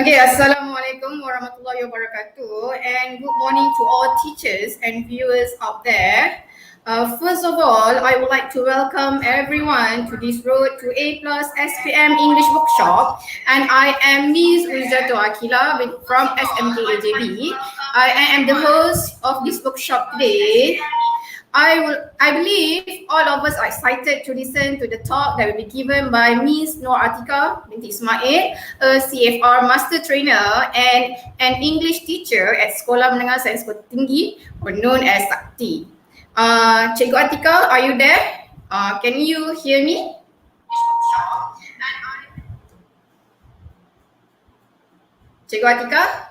Okay, Assalamualaikum warahmatullahi wabarakatuh, and good morning to all teachers and viewers out there. First of all, I would like to welcome everyone to this Road to A Plus SPM English workshop, and I am Ms. Uzzato Akila from SMK I am the host of this workshop today. I believe all of us are excited to listen to the talk that will be given by Ms. Nur Atika binti Ismail, a CFR Master Trainer and an English teacher at Sekolah Menengah Sains Tinggi, or known as Sakti. Cikgu Atika, are you there? Can you hear me? Cikgu Atika?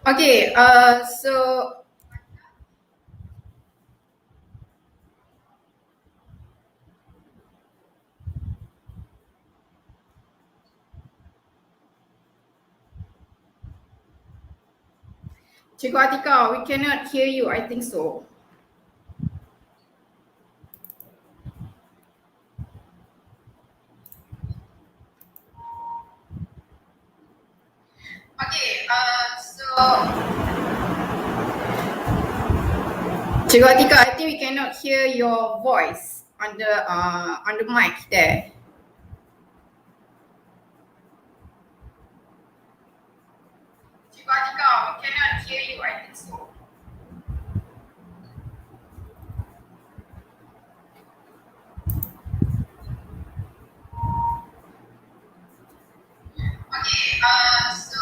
Okay, so Cikgu Atika, we cannot hear you, I think so. Okay, so Cikgu Atika, I think we cannot hear your voice on the mic there. Cikgu Atika, we cannot hear you, I think so. Okay, so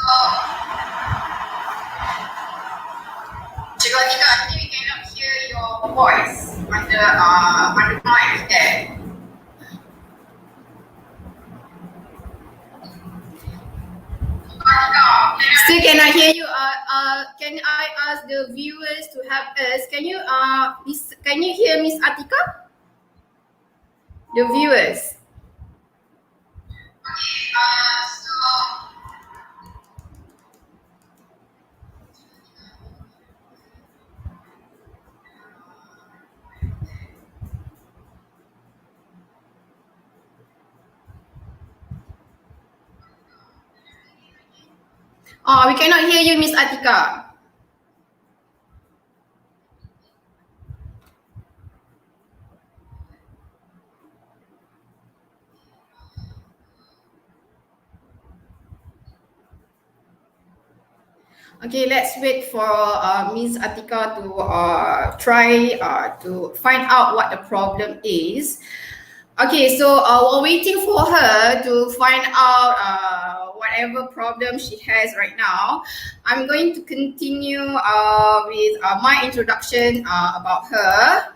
Cikgu Atika, I think we cannot hear your voice on the mic there. Still cannot hear you. Can I ask the viewers to help us? Can you hear Miss Atika? The viewers. Okay, so we cannot hear you, Miss Atika. Okay, let's wait for Ms. Atika to try to find out what the problem is. Okay, so we're waiting for her to find out whatever problem she has right now. I'm going to continue with my introduction about her.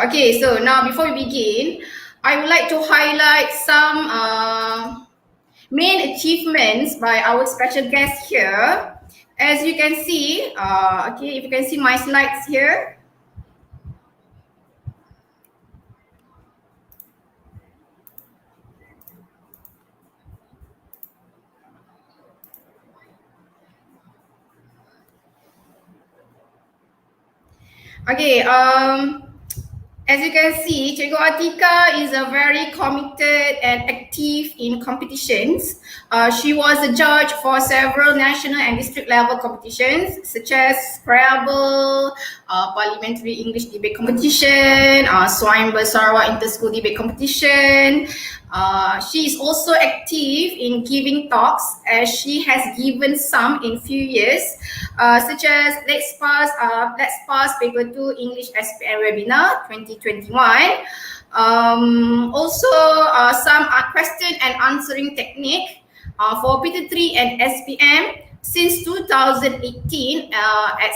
Okay, so now before we begin, I would like to highlight some main achievements by our special guest here. As you can see, okay, if you can see my slides here. Okay, as you can see, Cikgu Atika is a very committed and active in competitions. She was a judge for several national and district level competitions such as Scrabble, Parliamentary English Debate Competition, Swinburne Sarawak Inter-School Debate Competition. She is also active in giving talks, as she has given some in few years, such as Let's Pass Paper 2 English SPM Webinar 2021. Also, some question and answering technique for Paper 3 and SPM since 2018 at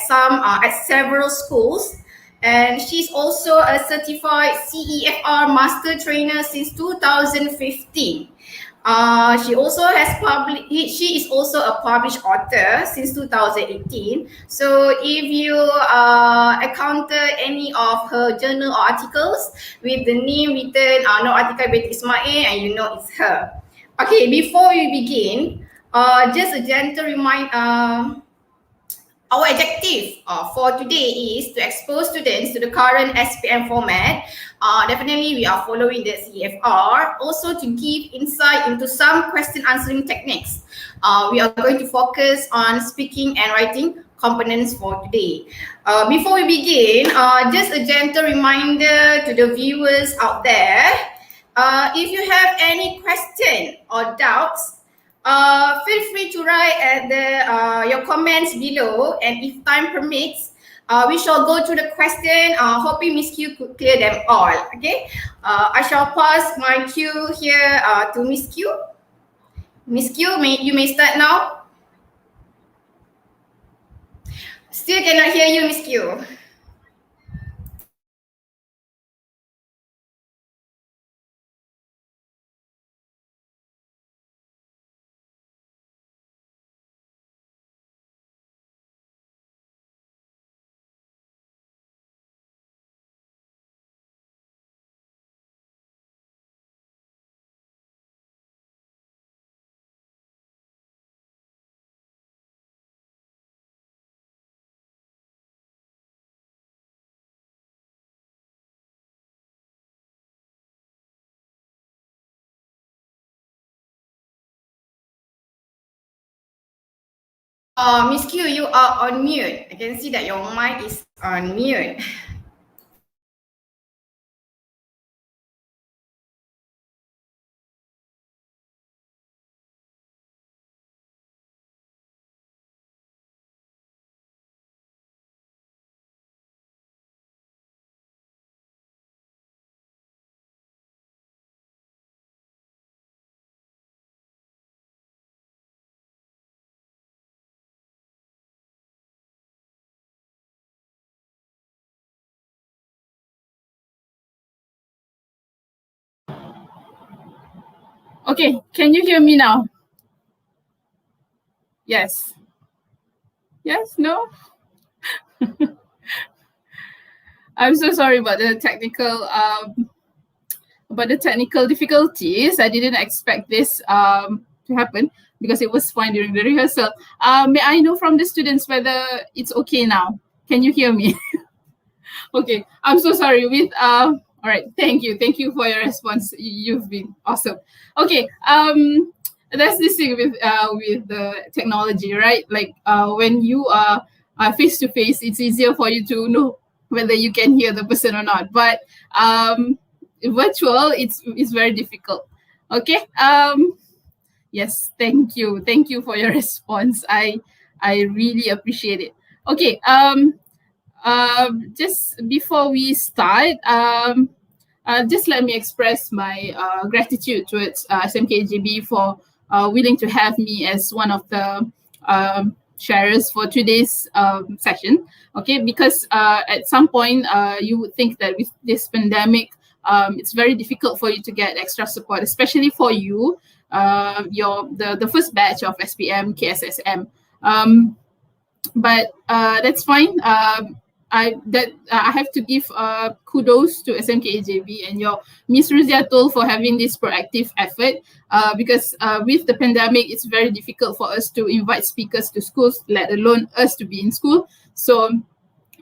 several schools. And she's also a certified CEFR Master Trainer since 2015. She also has she is also a published author since 2018. So if you encounter any of her journal or articles with the name written no article by Ismail, and you know it's her. Okay, before we begin, just a gentle reminder. Our objective for today is to expose students to the current SPM format. Definitely, we are following the CFR. Also, to give insight into some question answering techniques. We are going to focus on speaking and writing components for today. Before we begin, just a gentle reminder to the viewers out there. If you have any question or doubts, feel free to write at your comments below, and if time permits, we shall go to the question, hoping Miss Q could clear them all. Okay, I shall pass my cue here to Miss Q. Miss Q, you may start now. Still cannot hear you, Miss Q. Miss Q, you are on mute. I can see that your mic is on mute. Okay, can you hear me now? Yes. Yes, no? I'm so sorry about the technical difficulties. I didn't expect this to happen because it was fine during the rehearsal. May I know from the students whether it's okay now? Can you hear me? Okay, I'm so sorry. All right, thank you for your response. You've been awesome. Okay, that's this thing with the technology, right? Like when you are face to face, it's easier for you to know whether you can hear the person or not. But virtual, it's very difficult. Okay. Yes, thank you for your response. I really appreciate it. Okay. Just before we start, just let me express my gratitude towards SMKGB for willing to have me as one of the sharers for today's session. Okay, because at some point you would think that with this pandemic, it's very difficult for you to get extra support, especially for you, the first batch of SPM KSSM. But that's fine. I have to give kudos to SMKAJB and your Miss Ruziatul for having this proactive effort because with the pandemic, it's very difficult for us to invite speakers to schools, let alone us to be in school. So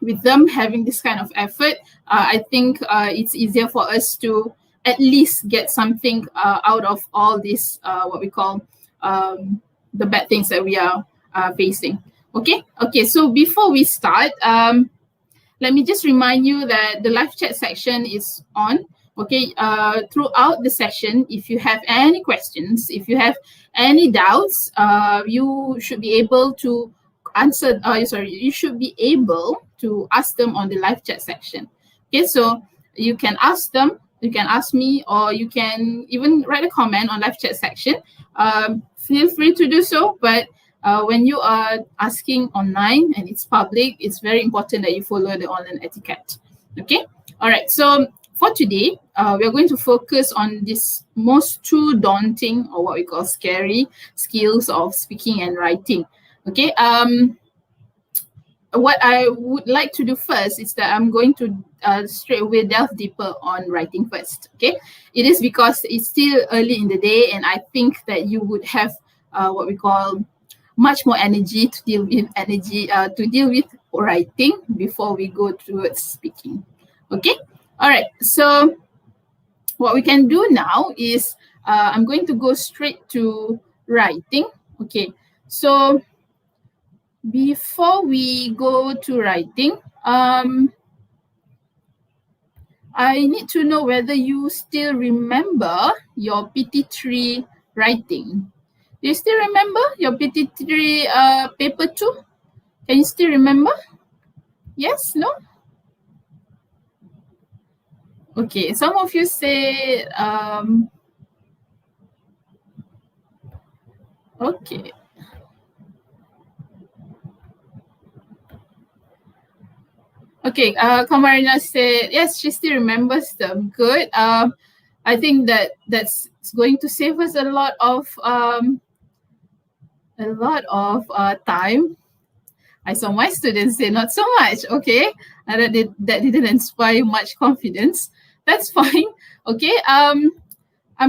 with them having this kind of effort, I think it's easier for us to at least get something out of all this, what we call the bad things that we are facing. Okay, so before we start, let me just remind you that the live chat section is on. Okay, throughout the session, if you have any questions, if you have any doubts, you should be able to answer. You should be able to ask them on the live chat section. Okay, so you can ask them, you can ask me, or you can even write a comment on live chat section. Feel free to do so, but when you are asking online and it's public, it's very important that you follow the online etiquette. Okay. All right. So for today, we are going to focus on this most two daunting, or what we call scary, skills of speaking and writing. Okay. What I would like to do first is that I'm going to straight away delve deeper on writing first. Okay, it is because it's still early in the day, and I think that you would have what we call much more energy to deal with writing before we go towards speaking. Okay, all right. So what we can do now is I'm going to go straight to writing. Okay, so before we go to writing, I need to know whether you still remember your PT3 writing. Do you still remember your PT3 paper 2? Can you still remember? Yes? No? Okay, some of you say, okay. Okay, Kamarina said, yes, she still remembers them. Good. I think that's going to save us a lot of time. I saw my students say not so much. Okay, that didn't inspire much confidence. That's fine. Okay. I'm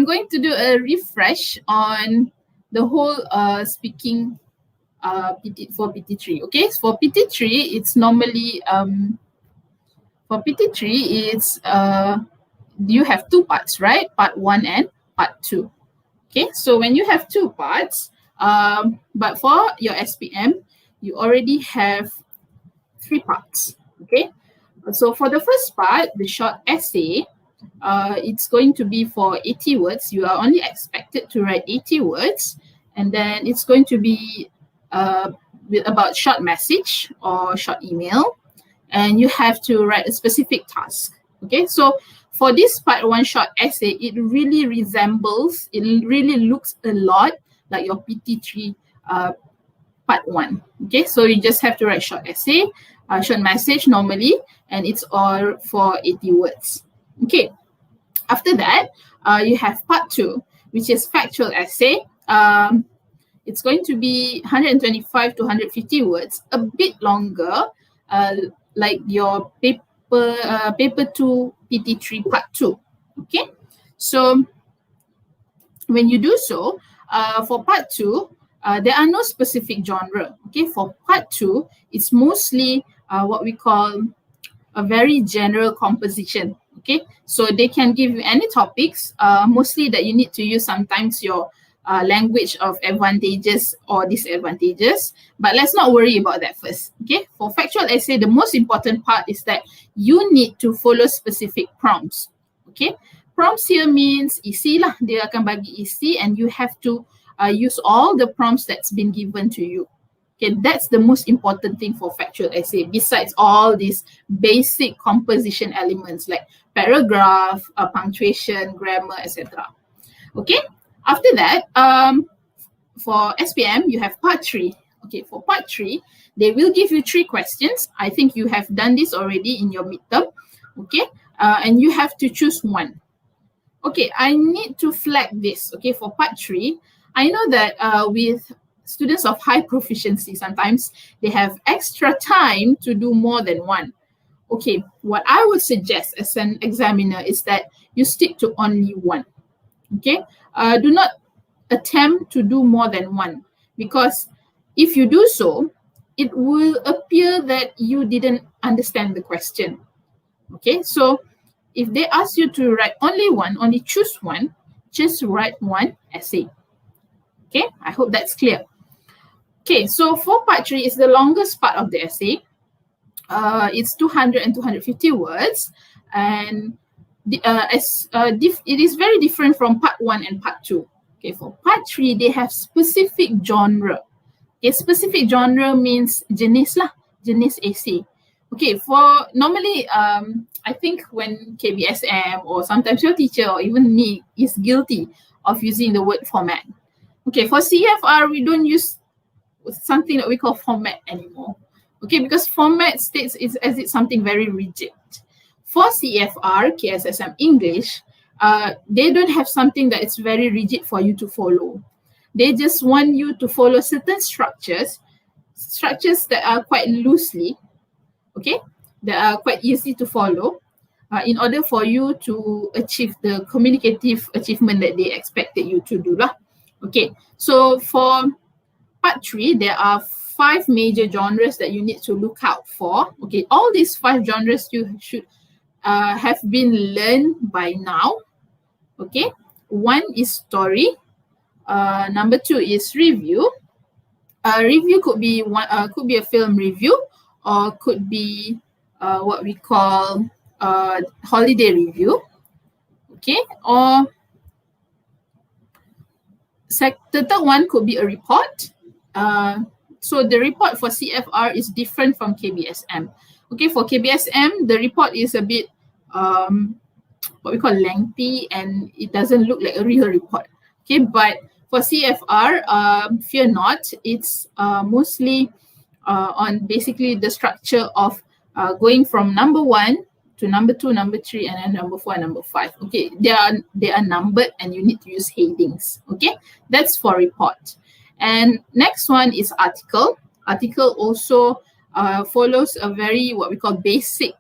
going to do a refresh on the whole speaking for PT3. Okay, for PT3, it's normally for PT3, it's you have two parts, right? Part 1 and part 2. Okay, so when you have two parts, but for your SPM, you already have 3 parts. Okay, so for the first part, the short essay, it's going to be for 80 words. You are only expected to write 80 words, and then it's going to be about short message or short email, and you have to write a specific task. Okay, so for this part 1 short essay, it really looks a lot like your PT3 part 1. Okay, so you just have to write short essay, short message normally, and it's all for 80 words. Okay, after that, you have part 2, which is factual essay. It's going to be 125 to 150 words, a bit longer, like your paper 2 PT3 part 2. Okay, so when you do so, for part 2, there are no specific genre. Okay, for part 2, it's mostly what we call a very general composition. Okay, so they can give you any topics, mostly that you need to use sometimes your language of advantages or disadvantages, but let's not worry about that first. Okay, for factual essay, the most important part is that you need to follow specific prompts. Okay, prompts here means isi lah, dia akan bagi isi, and you have to use all the prompts that's been given to you. Okay, that's the most important thing for factual essay, besides all these basic composition elements like paragraph, punctuation, grammar, etc. Okay, after that, for SPM, you have part 3. Okay, for part 3, they will give you 3 questions. I think you have done this already in your midterm. Okay, and you have to choose one. Okay, I need to flag this. Okay, for part 3, I know that with students of high proficiency, sometimes they have extra time to do more than one. Okay, what I would suggest as an examiner is that you stick to only one. Okay, do not attempt to do more than one, because if you do so, it will appear that you didn't understand the question. Okay, so if they ask you to write only one, only choose one, just write one essay. Okay, I hope that's clear. Okay, so for part 3 is the longest part of the essay. It's 200 and 250 words, and it is very different from part 1 and part 2. Okay, for part 3, they have specific genre. Okay, specific genre means jenis lah, jenis essay. Okay, for normally, I think when KBSM or sometimes your teacher or even me is guilty of using the word format. Okay, for CFR, we don't use something that we call format anymore. Okay, because format states is as it's something very rigid. For CFR, KSSM English, they don't have something that is very rigid for you to follow. They just want you to follow certain structures that are quite loosely, okay, that are quite easy to follow in order for you to achieve the communicative achievement that they expected you to do lah. Okay, so for part 3, there are 5 major genres that you need to look out for. Okay, all these 5 genres you should have been learned by now. Okay, 1 is story. Number 2 is review. Review could be a film review, or could be what we call holiday review. Okay, or the third one could be a report. So the report for CFR is different from KBSM. Okay, for KBSM, the report is a bit what we call lengthy, and it doesn't look like a real report. Okay, but for CFR, fear not, it's mostly on basically the structure of going from number 1 to number 2, number 3, and then number 4 and number 5. Okay, they are numbered, and you need to use headings. Okay, that's for report. And next one is article. Article also follows a very what we call basic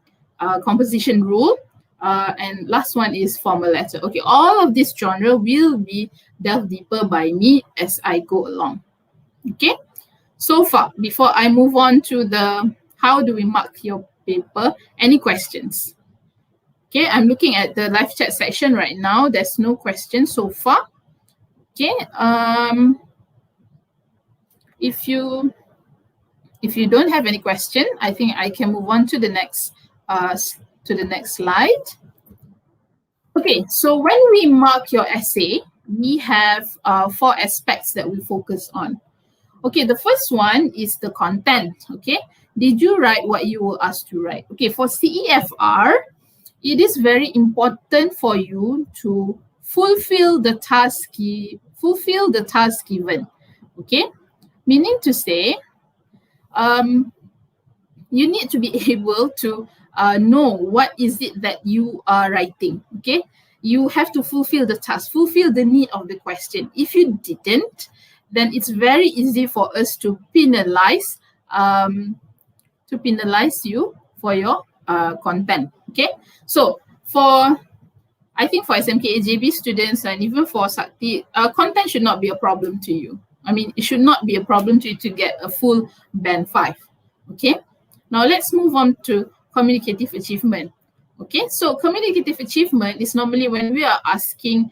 composition rule. And last one is formal letter. Okay, all of this genre will be delved deeper by me as I go along. Okay, so far, before I move on to the how do we mark your paper, any questions? Okay, I'm looking at the live chat section right now. There's no questions so far. Okay, if you don't have any question, I think I can move on to the next slide. Okay, so when we mark your essay, we have 4 aspects that we focus on. Okay, the first one is the content. Okay, did you write what you were asked to write? Okay, for CEFR, it is very important for you to fulfill the task given. Okay, meaning to say, you need to be able to know what is it that you are writing. Okay, you have to fulfill the task, fulfill the need of the question. If you didn't, then it's very easy for us to penalize you for your content. Okay, so I think for SMK-AJB students and even for Sakti, content should not be a problem to you. I mean, it should not be a problem to you to get a full band 5. Okay, now let's move on to communicative achievement. Okay, so communicative achievement is normally when we are asking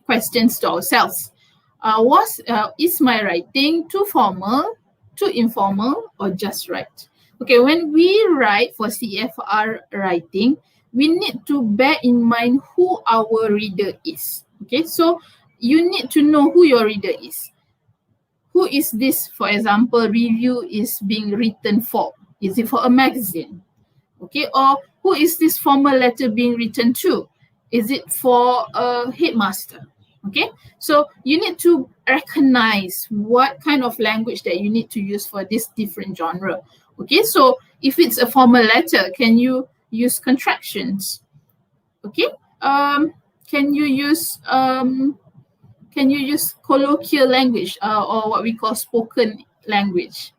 questions to ourselves. Is my writing too formal, too informal, or just right? Okay, when we write for CFR writing, we need to bear in mind who our reader is. Okay, so you need to know who your reader is. Who is this, for example, review is being written for? Is it for a magazine? Okay, or who is this formal letter being written to? Is it for a headmaster? Okay, so you need to recognize what kind of language that you need to use for this different genre. Okay, so if it's a formal letter, can you use contractions? Okay, can you use colloquial language or what we call spoken language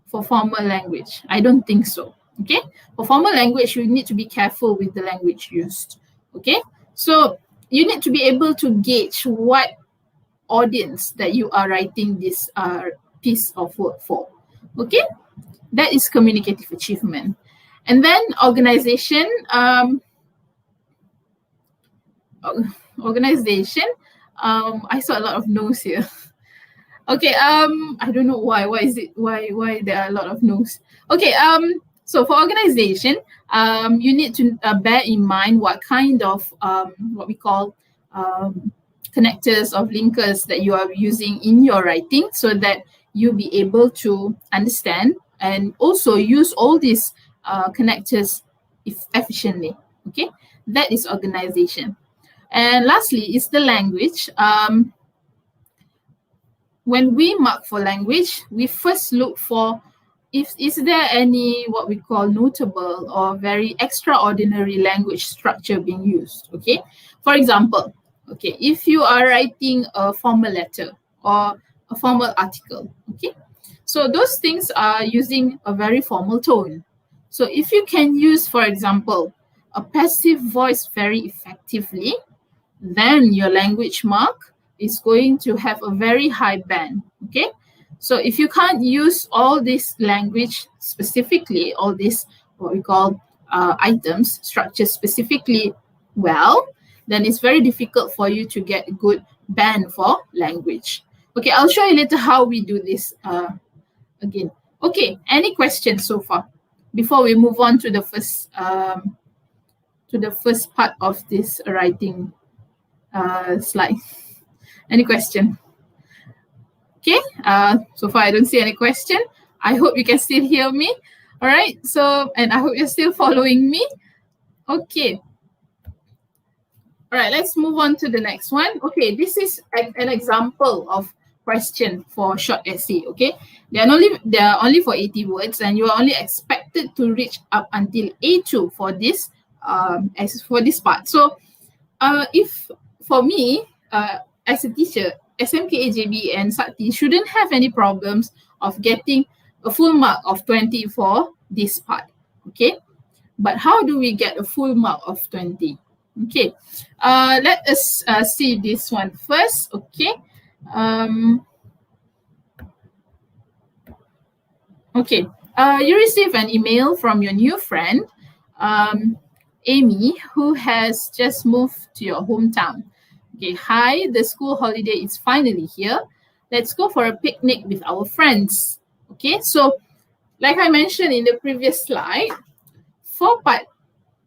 for formal language? I don't think so. Okay, for formal language, you need to be careful with the language used. Okay, so you need to be able to gauge what audience that you are writing this piece of work for. Okay, that is communicative achievement. And then organization. Organization. I saw a lot of no's here. Okay, I don't know why. Why there are a lot of no's? Okay, so for organization, you need to bear in mind what kind of what we call connectors or linkers that you are using in your writing, so that you'll be able to understand and also use all these connectors efficiently. Okay, that is organization. And lastly is the language. When we mark for language, we first look for is there any what we call notable or very extraordinary language structure being used? Okay, for example, okay, if you are writing a formal letter or a formal article, okay, so those things are using a very formal tone. So if you can use, for example, a passive voice very effectively, then your language mark is going to have a very high band. Okay, so if you can't use all this language specifically, all these what we call items, structures specifically well, then it's very difficult for you to get a good band for language. Okay, I'll show you later how we do this again. Okay, any questions so far before we move on to the first part of this writing slide? Any question? Okay, so far I don't see any question. I hope you can still hear me. All right, so, and I hope you're still following me. Okay. All right, let's move on to the next one. Okay, this is an example of question for short essay. Okay, they are only for 80 words, and you are only expected to reach up until A2 for this part. So, if for me, as a teacher, SMKAJB and Sakti shouldn't have any problems of getting a full mark of 20 for this part. Okay, but how do we get a full mark of 20? Okay, let us see this one first. Okay, okay. You receive an email from your new friend, Amy, who has just moved to your hometown. Okay, hi, the school holiday is finally here. Let's go for a picnic with our friends. Okay, so like I mentioned in the previous slide, for part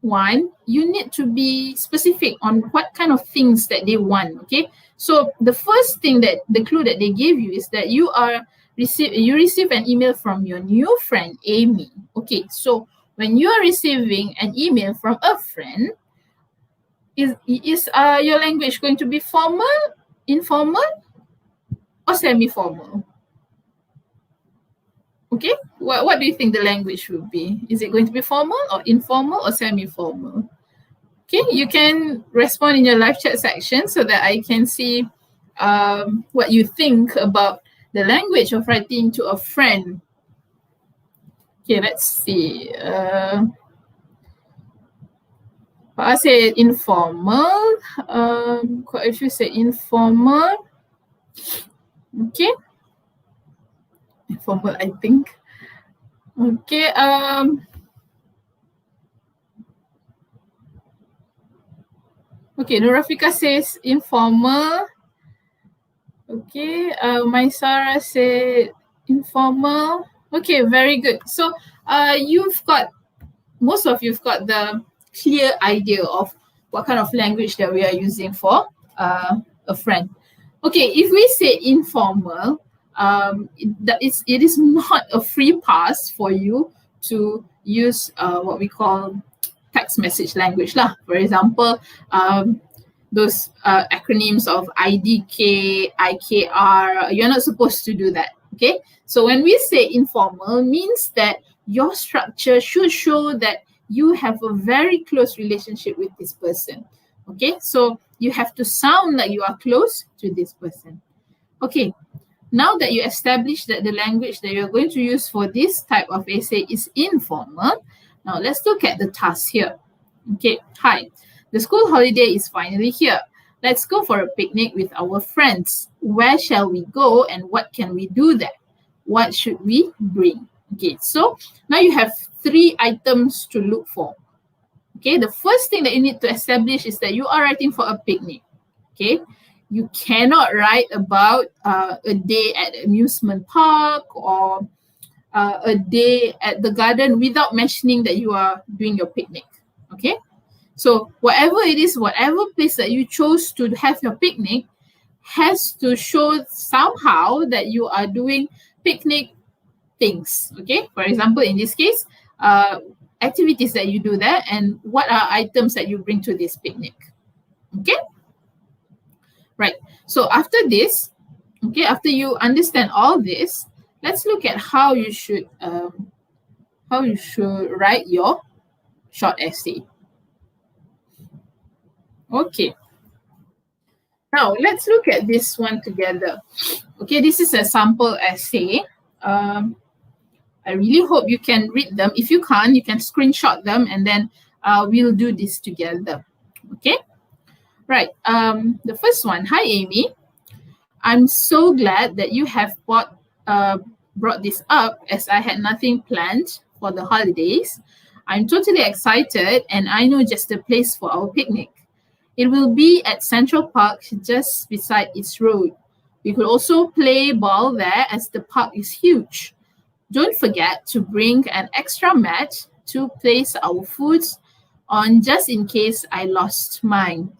1, you need to be specific on what kind of things that they want. Okay, so the first thing that the clue that they give you is that you receive an email from your new friend Amy. Okay, so when you are receiving an email from a friend, is your language going to be formal, informal, or semi-formal? Okay, what do you think the language will be? Is it going to be formal or informal or semi-formal? Okay, you can respond in your live chat section so that I can see what you think about the language of writing to a friend. Okay, let's see. I say informal. Quite a few say informal. Okay. Informal, I think. Okay. Okay, Nurafika says informal. Okay. Maisara said informal. Okay, very good. So most of you've got the clear idea of what kind of language that we are using for a friend. Okay, if we say informal, it is not a free pass for you to use what we call text message language lah. For example, those acronyms of IDK, IKR, you're not supposed to do that. Okay, so when we say informal, means that your structure should show that you have a very close relationship with this person. Okay, so you have to sound like you are close to this person. Okay, now that you establish that the language that you're going to use for this type of essay is informal, now let's look at the task here. Okay, hi, the school holiday is finally here. Let's go for a picnic with our friends. Where shall we go and what can we do there? What should we bring? Okay, so now you have 3 items to look for. Okay, the first thing that you need to establish is that you are writing for a picnic. Okay, you cannot write about a day at an amusement park or a day at the garden without mentioning that you are doing your picnic. Okay, so whatever it is, whatever place that you chose to have your picnic has to show somehow that you are doing picnic things. Okay, for example, in this case, activities that you do there and what are items that you bring to this picnic. Okay, right. So after this, okay, after you understand all this, let's look at how you should write your short essay. Okay. Now let's look at this one together. Okay, this is a sample essay. I really hope you can read them. If you can't, you can screenshot them and then we'll do this together. Okay. Right. The first one. Hi, Amy. I'm so glad that you have brought this up as I had nothing planned for the holidays. I'm totally excited and I know just the place for our picnic. It will be at Central Park just beside its road. We could also play ball there as the park is huge. Don't forget to bring an extra mat to place our foods on just in case I lost mine.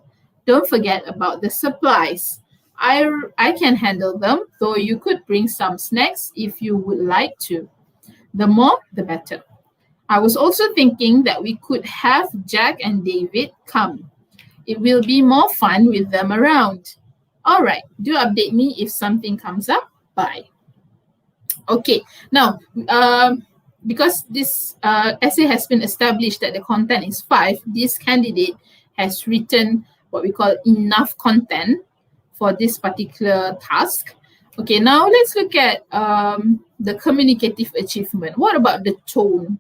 Don't forget about the supplies. I can handle them, though you could bring some snacks if you would like to. The more, the better. I was also thinking that we could have Jack and David come. It will be more fun with them around. All right, do update me if something comes up. Bye. Okay, now, because this essay has been established that the content is 5, this candidate has written what we call enough content for this particular task. Okay, now let's look at the communicative achievement. What about the tone?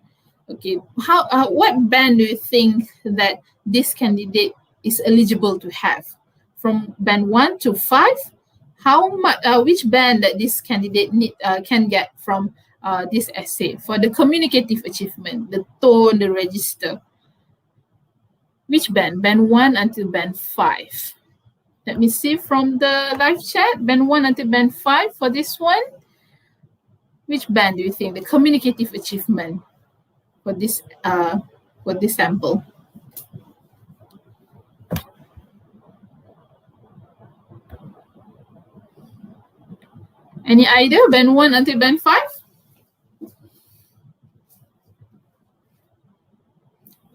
Okay, what band do you think that this candidate is eligible to have? From band 1 to 5? How much? Which band that this candidate can get from this essay for the communicative achievement, the tone, the register? Which band? Band 1 until band 5. Let me see from the live chat. Band 1 until band 5 for this one. Which band do you think the communicative achievement for this sample? Any idea? Band 1 until band 5?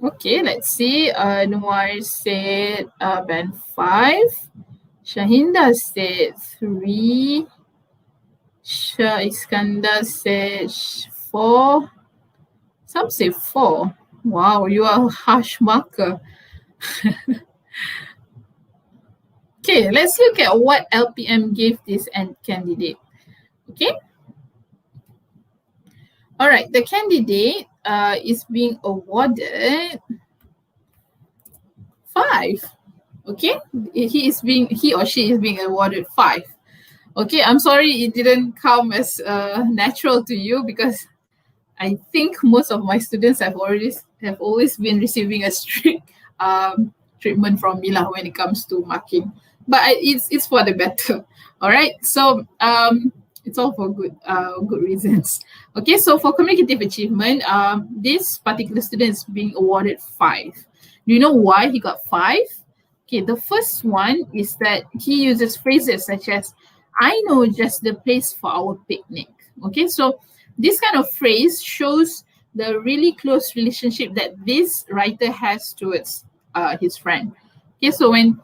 Okay, let's see. Noir said band 5. Shahinda said 3. Shah Iskandar said 4. Some say 4. Wow, you are a harsh marker. Okay, let's look at what LPM gave this candidate. Okay. All right, the candidate is being awarded 5. Okay, he or she is being awarded 5. Okay, I'm sorry it didn't come as natural to you because I think most of my students have always been receiving a strict treatment from me lah when it comes to marking. But it's for the better. All right, so it's all for good reasons. Okay, so for communicative achievement, this particular student is being awarded 5. Do you know why he got 5? Okay, the first one is that he uses phrases such as, I know just the place for our picnic. Okay, so this kind of phrase shows the really close relationship that this writer has towards his friend. Okay, so when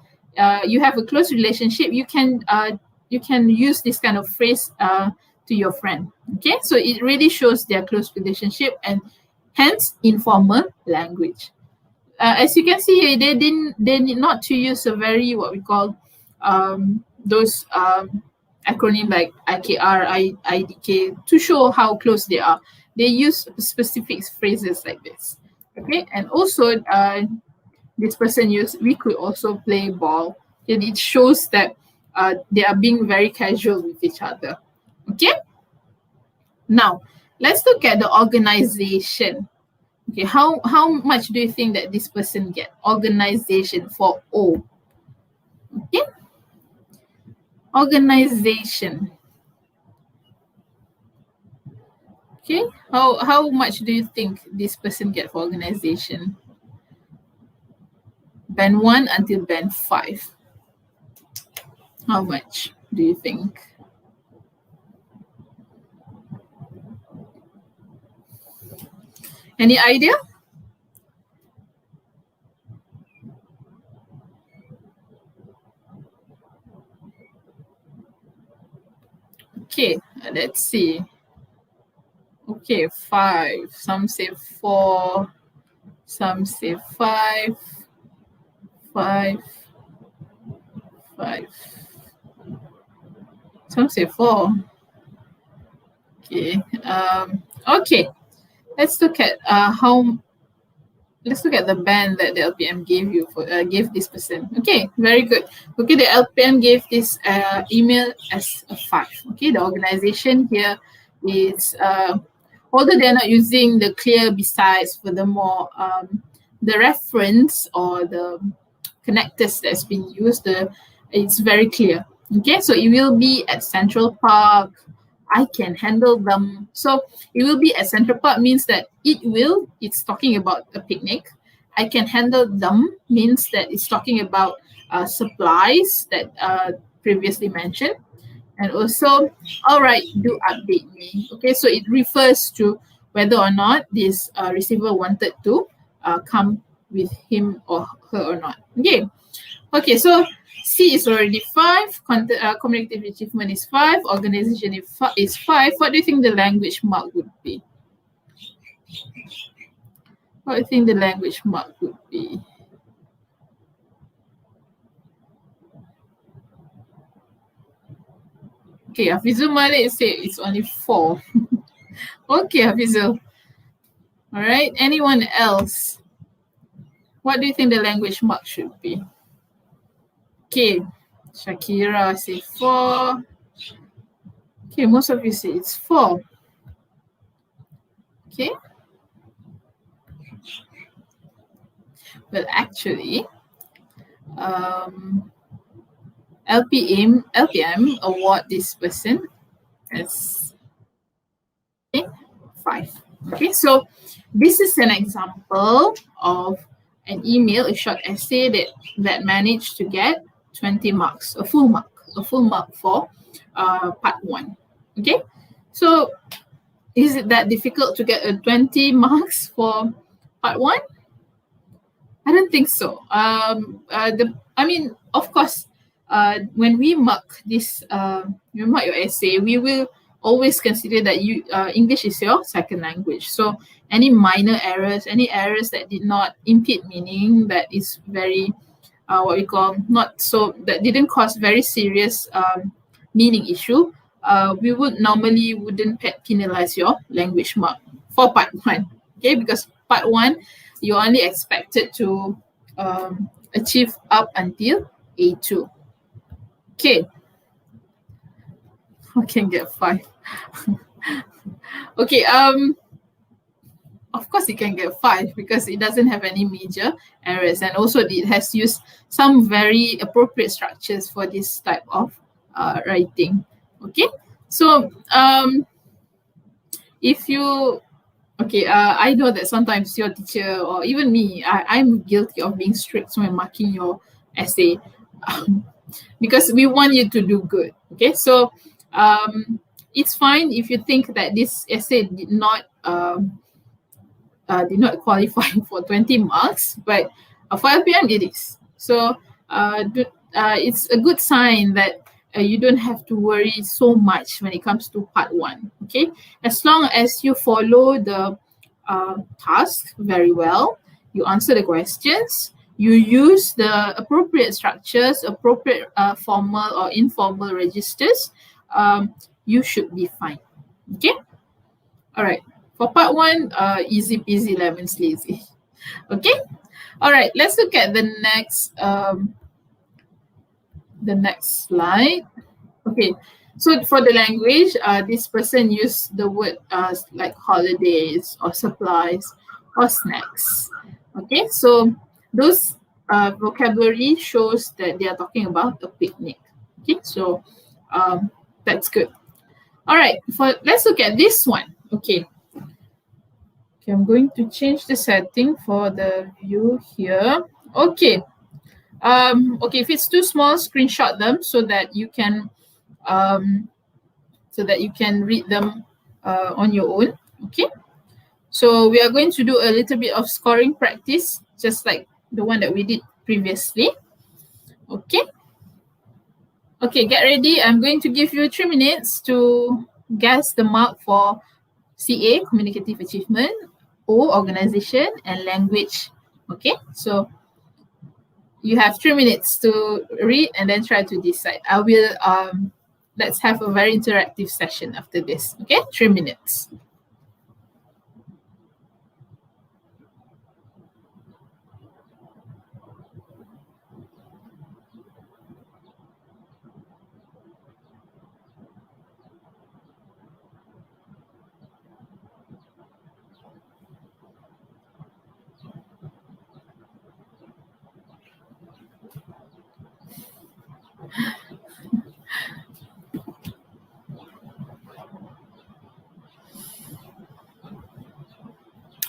you have a close relationship, you can use this kind of phrase to your friend. Okay, so it really shows their close relationship and hence informal language. As you can see here, they need not to use a very what we call those acronym like IKR, IDK to show how close they are. They use specific phrases like this. Okay, and also this person used, we could also play ball. And it shows that they are being very casual with each other. Okay, now let's look at the organization. Okay, how much do you think that this person get? Organization for O. Okay, organization. Okay, how much do you think this person get for organization? Band 1 until band 5. How much do you think? Any idea? Okay, let's see. Okay, 5. Some say 4. Some say 5. 5. 5. Some say 4. Okay. Okay. Let's look at let's look at the band that the LPM gave this person. Okay, very good. Okay, the LPM gave this email as a 5. Okay, the organization here is although they're not using the clear besides, furthermore, the reference or the connectors that's been used, it's very clear. Okay, so it will be at Central Park. I can handle them. So it will be at Central Park means that it's talking about a picnic. I can handle them means that it's talking about supplies that previously mentioned. And also, all right, do update me. Okay, so it refers to whether or not this receiver wanted to come with him or her or not. Okay, so C is already 5, communicative achievement is 5, organization is 5. What do you think the language mark would be? What do you think the language mark would be? Okay, Hafizul Malik said it's only 4. Okay, Hafizul. All right, anyone else? What do you think the language mark should be? Okay, Shakira say 4. Okay, most of you say it's 4. Okay. Well, actually, LPM award this person as 5. Okay, so this is an example of an email, a short essay that managed to get 20 marks, a full mark for part 1. Okay, so is it that difficult to get a 20 marks for part 1? I don't think so. Of course, when we mark this, you mark your essay, we will always consider that English is your second language. So any minor errors, any errors that did not impede meaning, that is very, that didn't cause very serious meaning issue, we wouldn't penalize your language mark for part 1. Okay, because part 1, you're only expected to achieve up until A2. Okay. I can get 5. Okay, of course it can get 5 because it doesn't have any major errors, and also it has used some very appropriate structures for this type of writing. Okay, so I know that sometimes your teacher or even me, I'm guilty of being strict when marking your essay because we want you to do good. Okay, so it's fine if you think that this essay did not qualify for 20 marks, but for LPM it is. So it's a good sign that you don't have to worry so much when it comes to part 1. Okay, as long as you follow the task very well, you answer the questions, you use the appropriate structures, appropriate formal or informal registers, you should be fine. Okay, all right. For part 1, easy peasy lemon sleazy. Okay, all right. Let's look at the next slide. Okay, so for the language, this person used the word like holidays or supplies or snacks. Okay, so those vocabulary shows that they are talking about a picnic. Okay, so that's good. All right, let's look at this one. Okay, I'm going to change the setting for the view here. Okay. If it's too small, screenshot them so that you can read them on your own. Okay. So we are going to do a little bit of scoring practice, just like the one that we did previously. Okay. Okay, get ready. I'm going to give you 3 minutes to guess the mark for CA, Communicative Achievement, O, Organization, and Language. Okay, so you have 3 minutes to read and then try to decide. I will, let's have a very interactive session after this. Okay, 3 minutes.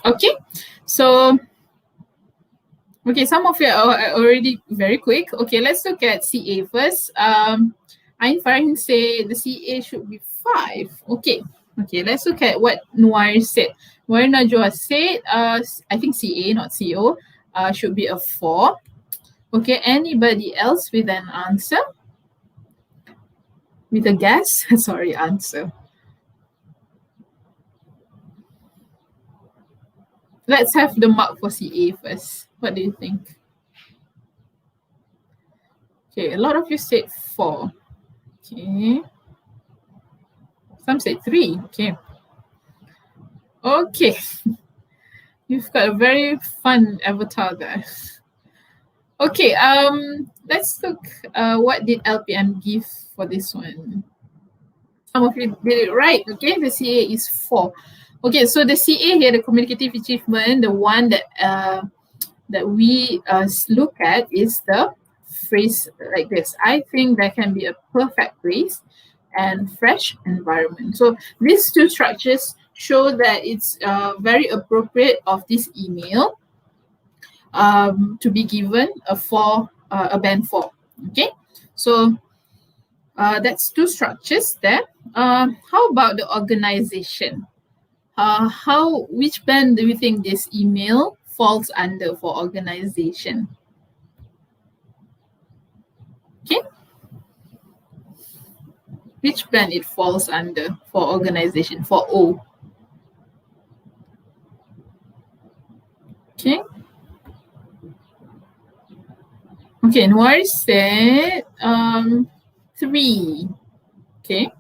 Okay, so okay, some of you are already very quick. Okay, let's look at CA first. Ain Farhin say the CA should be 5. Okay, let's look at what Noir said. Noir Najwa said, I think CA, not CO, should be a 4. Okay, anybody else with an answer? With a guess? Sorry, answer. Let's have the mark for CA first. What do you think? Okay, a lot of you said 4. Okay. Some said 3. Okay. Okay. You've got a very fun avatar there. Okay, let's look what did LPM give for this one. Some of you did it right. Okay, the CA is 4. Okay, so the CA here, the Communicative Achievement, the one that that we look at is the phrase like this. I think there can be a perfect place and fresh environment. So these two structures show that it's very appropriate of this email to be given a band 4. Okay, so that's two structures there. How about the organization? Which band do you think this email falls under for organization? Okay, which band it falls under for organization, for O? Okay. Okay, Noir said 3. Okay.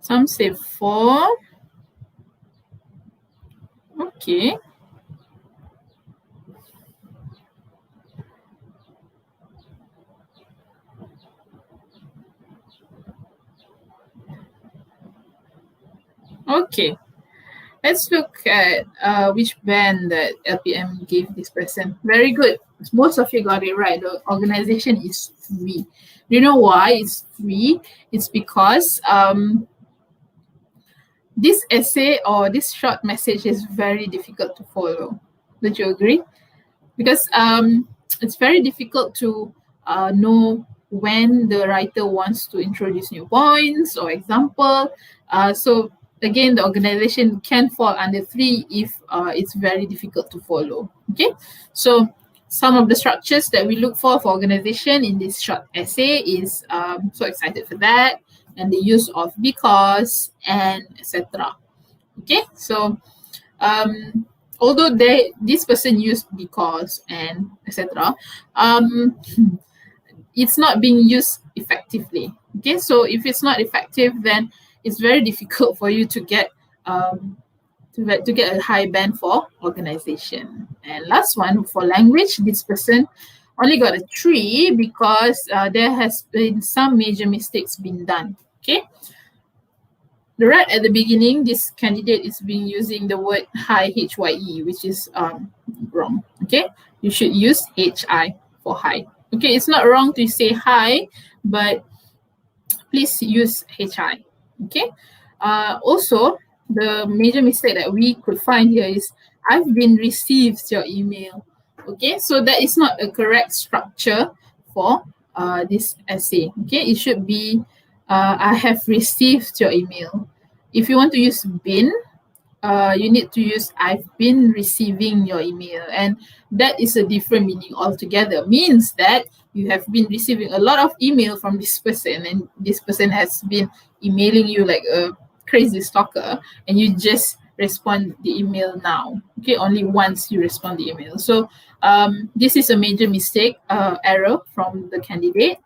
Some say 4. Okay. Okay. Let's look at which band that LPM gave this person. Very good. Most of you got it right. The organization is 3. Do you know why it's 3? It's because this essay or this short message is very difficult to follow. Don't you agree? Because it's very difficult to know when the writer wants to introduce new points or example. So again, the organization can fall under 3 if it's very difficult to follow. Okay, so some of the structures that we look for organization in this short essay is so excited for that, and the use of because and etc. Okay, so although this person used because and etc., it's not being used effectively. Okay, so if it's not effective, then it's very difficult for you to get to get a high band for organization. And last one, for language, this person only got a 3 because there has been some major mistakes been done. Okay, right at the beginning, this candidate is being using the word high, HYE, which is wrong. Okay, you should use HI for high. Okay, it's not wrong to say high, but please use HI. Okay, also the major mistake that we could find here is I've been received your email. Okay, so that is not a correct structure for this essay. Okay, it should be I have received your email. If you want to use been, you need to use I've been receiving your email, and that is a different meaning altogether. Means that you have been receiving a lot of email from this person, and this person has been emailing you like a crazy stalker, and you just respond the email now. Okay, only once you respond the email. So this is a major mistake, error from the candidate.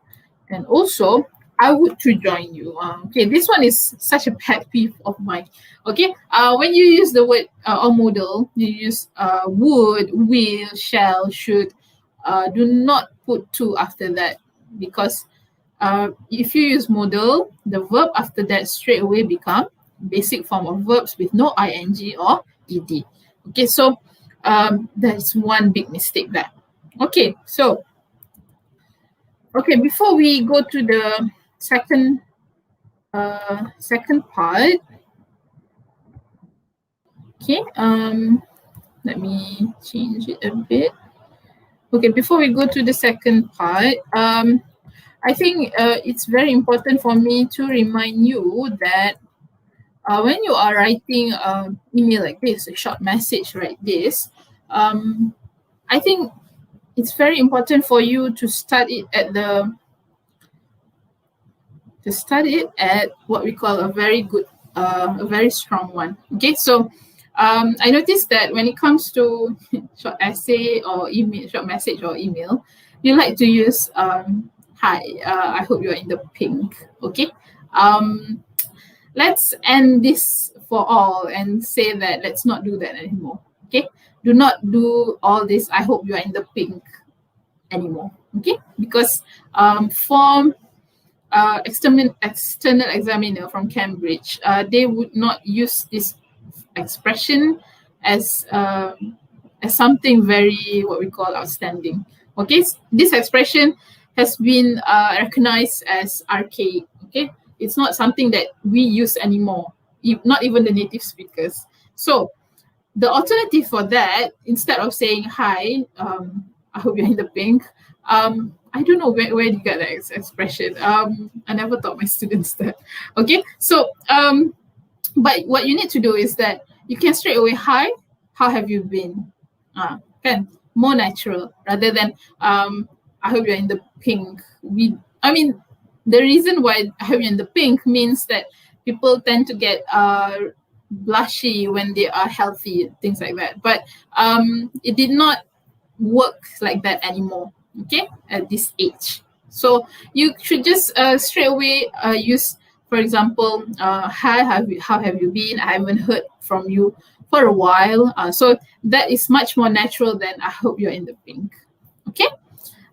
And also, I would to join you. Okay, this one is such a pet peeve of mine. Okay, when you use the word or modal, you use would, will, shall, should. Do not put to after that, because if you use modal, the verb after that straight away become basic form of verbs with no ing or ed. Okay, so that's one big mistake there. Okay, so before we go to the second part, okay, let me change it a bit. Okay, before we go to the second part, I think it's very important for me to remind you that when you are writing email like this, a short message like this, I think it's very important for you to start it at what we call a very good, a very strong one. Okay, so I noticed that when it comes to short essay or email, short message or email, you like to use hi, I hope you're in the pink. Okay, let's end this for all and say that let's not do that anymore. Okay, do not do all this I hope you are in the pink anymore. Okay, because for external examiner from Cambridge, they would not use this expression as something very what we call outstanding. Okay, this expression has been recognized as archaic. Okay, it's not something that we use anymore, not even the native speakers. So the alternative for that, instead of saying hi, I hope you're in the pink, I don't know where you get that expression. I never taught my students that. Okay, so but what you need to do is that you can straight away, hi, how have you been? Can more natural rather than I hope you're in the pink. The reason why I hope you're in the pink means that people tend to get blushy when they are healthy, things like that. But it did not work like that anymore. Okay, at this age. So you should just straight away use, for example, hi, how have you been? I haven't heard from you for a while. So that is much more natural than I hope you're in the pink. Okay,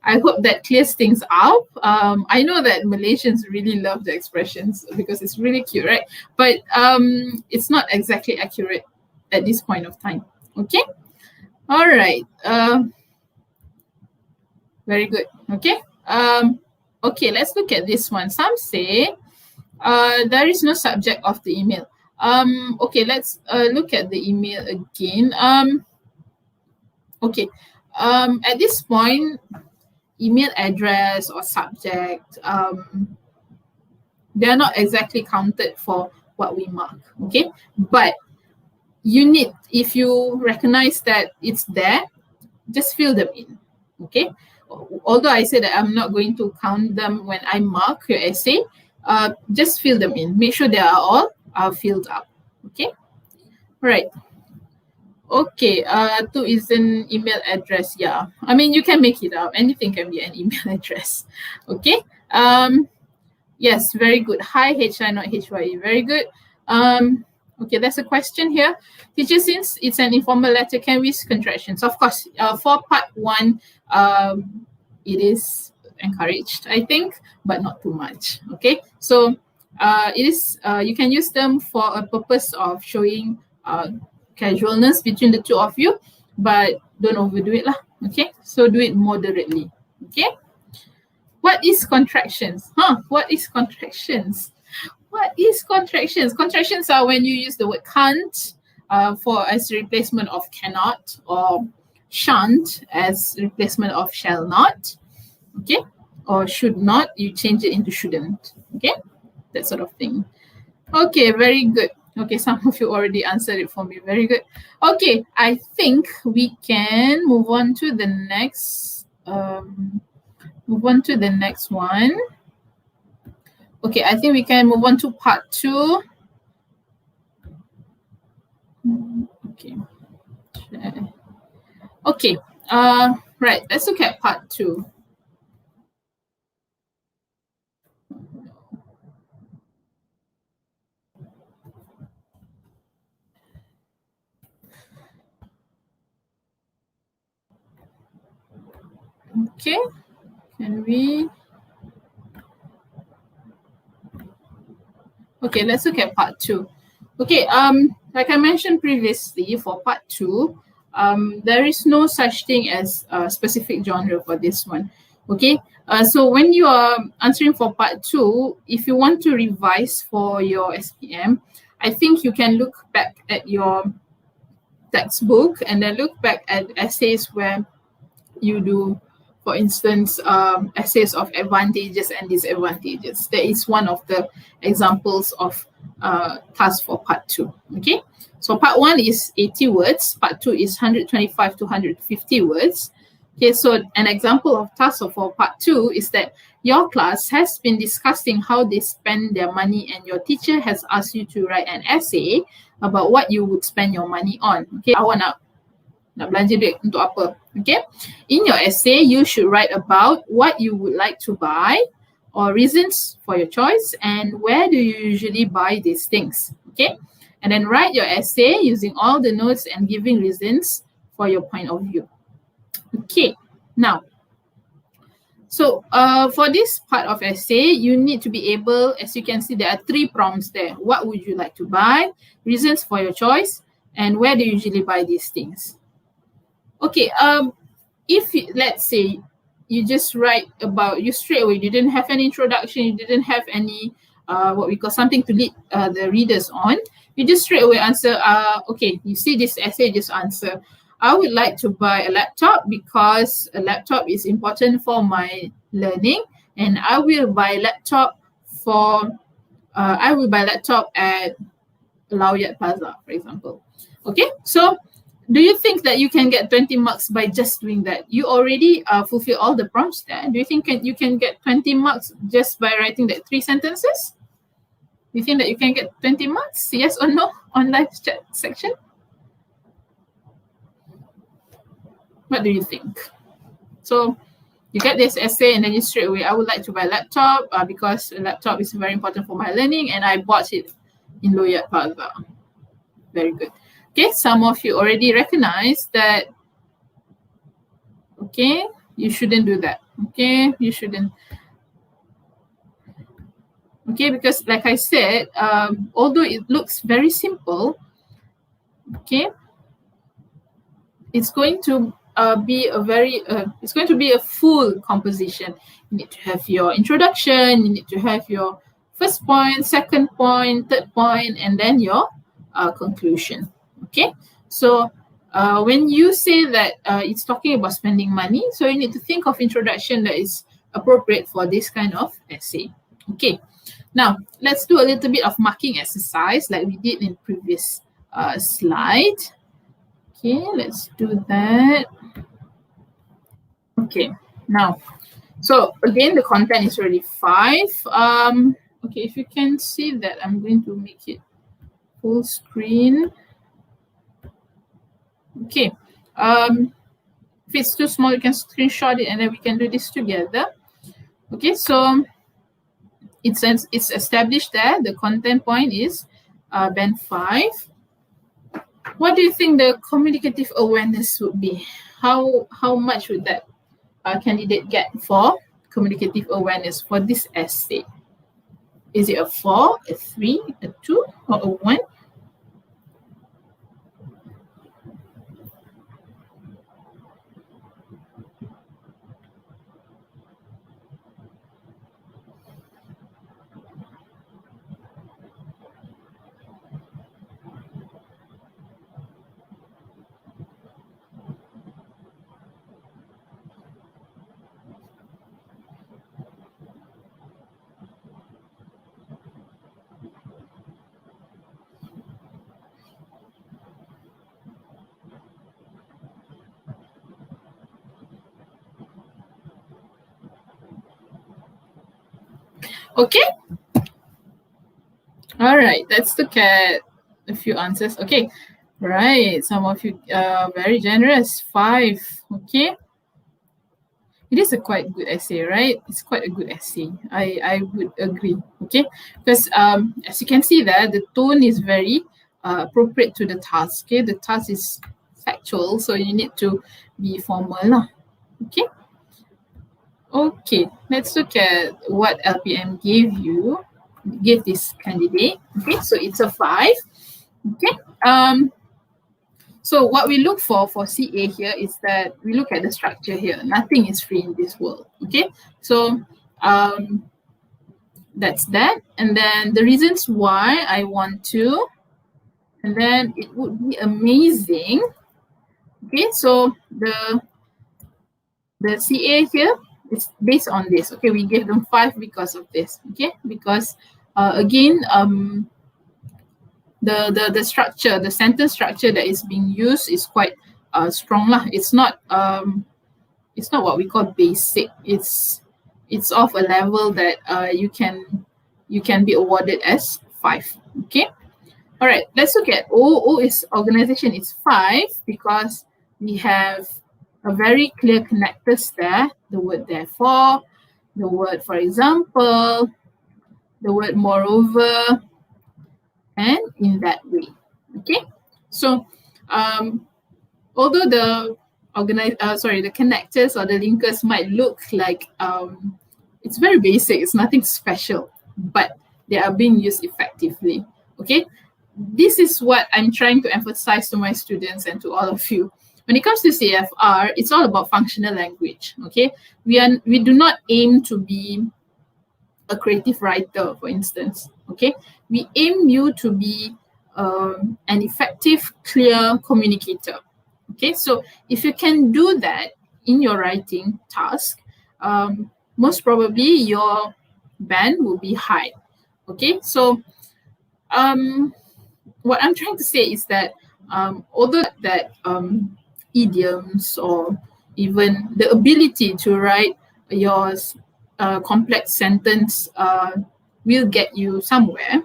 I hope that clears things up. I know that Malaysians really love the expressions because it's really cute, right? But it's not exactly accurate at this point of time. Okay, all right. Very good. Okay. Okay, let's look at this one. Some say there is no subject of the email. Okay, let's look at the email again. Okay. At this point, email address or subject, they are not exactly counted for what we mark. Okay, but you need, if you recognize that it's there, just fill them in. Okay, although I said that I'm not going to count them when I mark your essay, just fill them in. Make sure they are all filled up. Okay, right. Okay, to is an email address. Yeah, I mean, you can make it up. Anything can be an email address. Okay. Yes, very good. Hi, HI, not HYE. Very good. Okay, there's a question here. Teacher, since it's an informal letter, can we use contractions? Of course, for part one, it is encouraged, I think, but not too much. Okay, so it is, you can use them for a purpose of showing casualness between the two of you, but don't overdo it lah. Okay, so do it moderately. Okay, what is contractions? What is contractions? What is contractions? Contractions are when you use the word can't for as replacement of cannot, or shan't as replacement of shall not. Okay, or should not, you change it into shouldn't. Okay, that sort of thing. Okay, very good. Okay, some of you already answered it for me. Very good. Okay, I think we can move on to the next. Move on to the next one. Okay, I think we can move on to part 2. Okay. Okay. Right. Let's look at part 2. Okay. Can we? Okay, let's look at part 2. Okay, like I mentioned previously, for part 2, there is no such thing as a specific genre for this one. Okay, so when you are answering for part 2, if you want to revise for your SPM, I think you can look back at your textbook and then look back at essays where you do, for instance, essays of advantages and disadvantages. That is one of the examples of tasks for part 2. Okay, so part 1 is 80 words, part 2 is 125 to 150 words. Okay, so an example of task for part 2 is that your class has been discussing how they spend their money, and your teacher has asked you to write an essay about what you would spend your money on. Okay, awak nak belanja duit untuk apa? Okay, in your essay you should write about what you would like to buy or reasons for your choice and where do you usually buy these things. Okay, and then write your essay using all the notes and giving reasons for your point of view. Okay, now so for this part of essay, you need to be able, as you can see, there are 3 prompts there. What would you like to buy, reasons for your choice, and where do you usually buy these things? Okay, if let's say you just write about, you straight away, you didn't have any introduction, you didn't have any what we call something to lead the readers on, you just straight away answer, okay, you see this essay, just answer, I would like to buy a laptop because a laptop is important for my learning, and I will buy laptop for I will buy laptop at Lawyat Plaza, for example. Okay, so do you think that you can get 20 marks by just doing that? You already fulfill all the prompts there. Do you think you can get 20 marks just by writing that 3 sentences? Do you think that you can get 20 marks? Yes or no on live chat section? What do you think? So you get this essay and then you straight away, I would like to buy a laptop because a laptop is very important for my learning and I bought it in Loyat Plaza. Very good. Okay, some of you already recognize that, okay, you shouldn't do that. Okay, you shouldn't. Okay, because like I said, although it looks very simple, okay, it's going to be a very, it's going to be a full composition. You need to have your introduction, you need to have your first point, second point, third point, and then your conclusion. Okay, so when you say that it's talking about spending money, so you need to think of introduction that is appropriate for this kind of essay. Okay, now let's do a little bit of marking exercise like we did in previous slide. Okay, let's do that. Okay, now, so again, the content is already 5. Okay, if you can see that, I'm going to make it full screen. Okay, if it's too small, you can screenshot it and then we can do this together. Okay, so it's established there. The content point is band 5. What do you think the communicative awareness would be? How much would that candidate get for communicative awareness for this essay? Is it a 4, a 3, a 2, or a 1? Okay. All right. Let's look at a few answers. Okay. Right. Some of you are very generous. 5. Okay. It is a quite good essay, right? It's quite a good essay. I would agree. Okay. Because as you can see there, the tone is very appropriate to the task. Okay. The task is factual, so you need to be formal. Lah. Okay. Okay, let's look at what LPM gave this candidate. Okay, so it's a 5. Okay. So what we look for CA here is that we look at the structure here. Nothing is free in this world. Okay. So that's that. And then the reasons why I want to, and then it would be amazing. Okay, so the CA here is based on this. Okay, we gave them 5 because of this. Okay, because again, the structure, the sentence structure that is being used is quite strong lah. It's not what we call basic. It's of a level that you can be awarded as 5. Okay. All right. Let's look at O is organization. It's 5 because we have a very clear connectors there. The word therefore, the word for example, the word moreover, and in that way. Okay. So although the connectors or the linkers might look like it's very basic, it's nothing special, but they are being used effectively. Okay. This is what I'm trying to emphasize to my students and to all of you. When it comes to CFR, it's all about functional language. Okay, we do not aim to be a creative writer, for instance. Okay, we aim you to be an effective, clear communicator. Okay, so if you can do that in your writing task, most probably your band will be high. Okay, so what I'm trying to say is that although that idioms or even the ability to write your complex sentence will get you somewhere,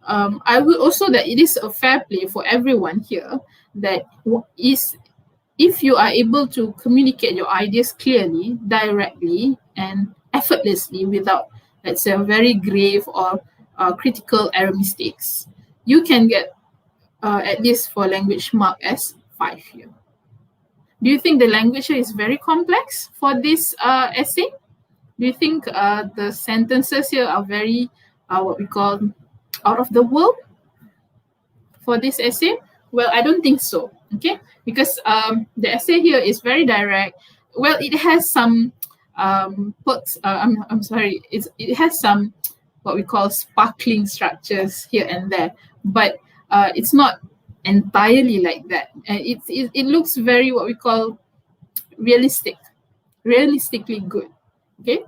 I will also that it is a fair play for everyone here that is if you are able to communicate your ideas clearly, directly, and effortlessly without, let's say, a very grave or critical error mistakes, you can get at least for language mark as 5 here. Do you think the language here is very complex for this essay? Do you think the sentences here are very what we call out of the world for this essay? Well, I don't think so. Okay, because the essay here is very direct. Well, it has some it has some what we call sparkling structures here and there, but it's not entirely like that. It looks very what we call realistically good. Okay,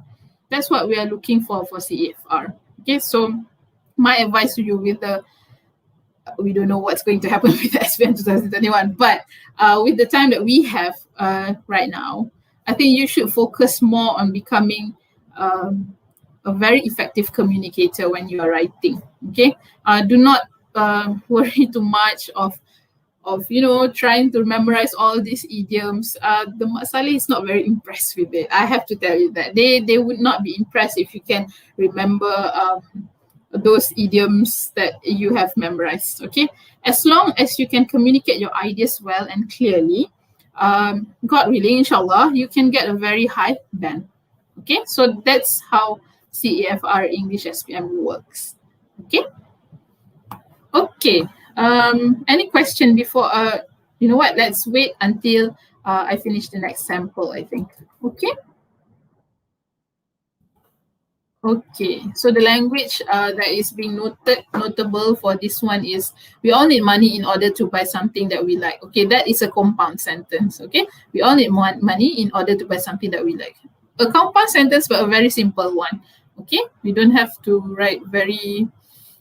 that's what we are looking for CFR. Okay, so my advice to you with we don't know what's going to happen with the SPM 2021, but with the time that we have right now, I think you should focus more on becoming a very effective communicator when you are writing. Okay, do not worry too much of trying to memorize all these idioms. The Masali is not very impressed with it. I have to tell you that they would not be impressed if you can remember those idioms that you have memorized. Okay, as long as you can communicate your ideas well and clearly, God willing, inshallah, you can get a very high band. Okay, so that's how CEFR English SPM works. Okay. Any question before you know what, let's wait until I finish the next sample, I think. Okay, so the language that is being notable for this one is we all need money in order to buy something that we like. Okay, that is a compound sentence. Okay, we all need money in order to buy something that we like. A compound sentence, but a very simple one. Okay, we don't have to write very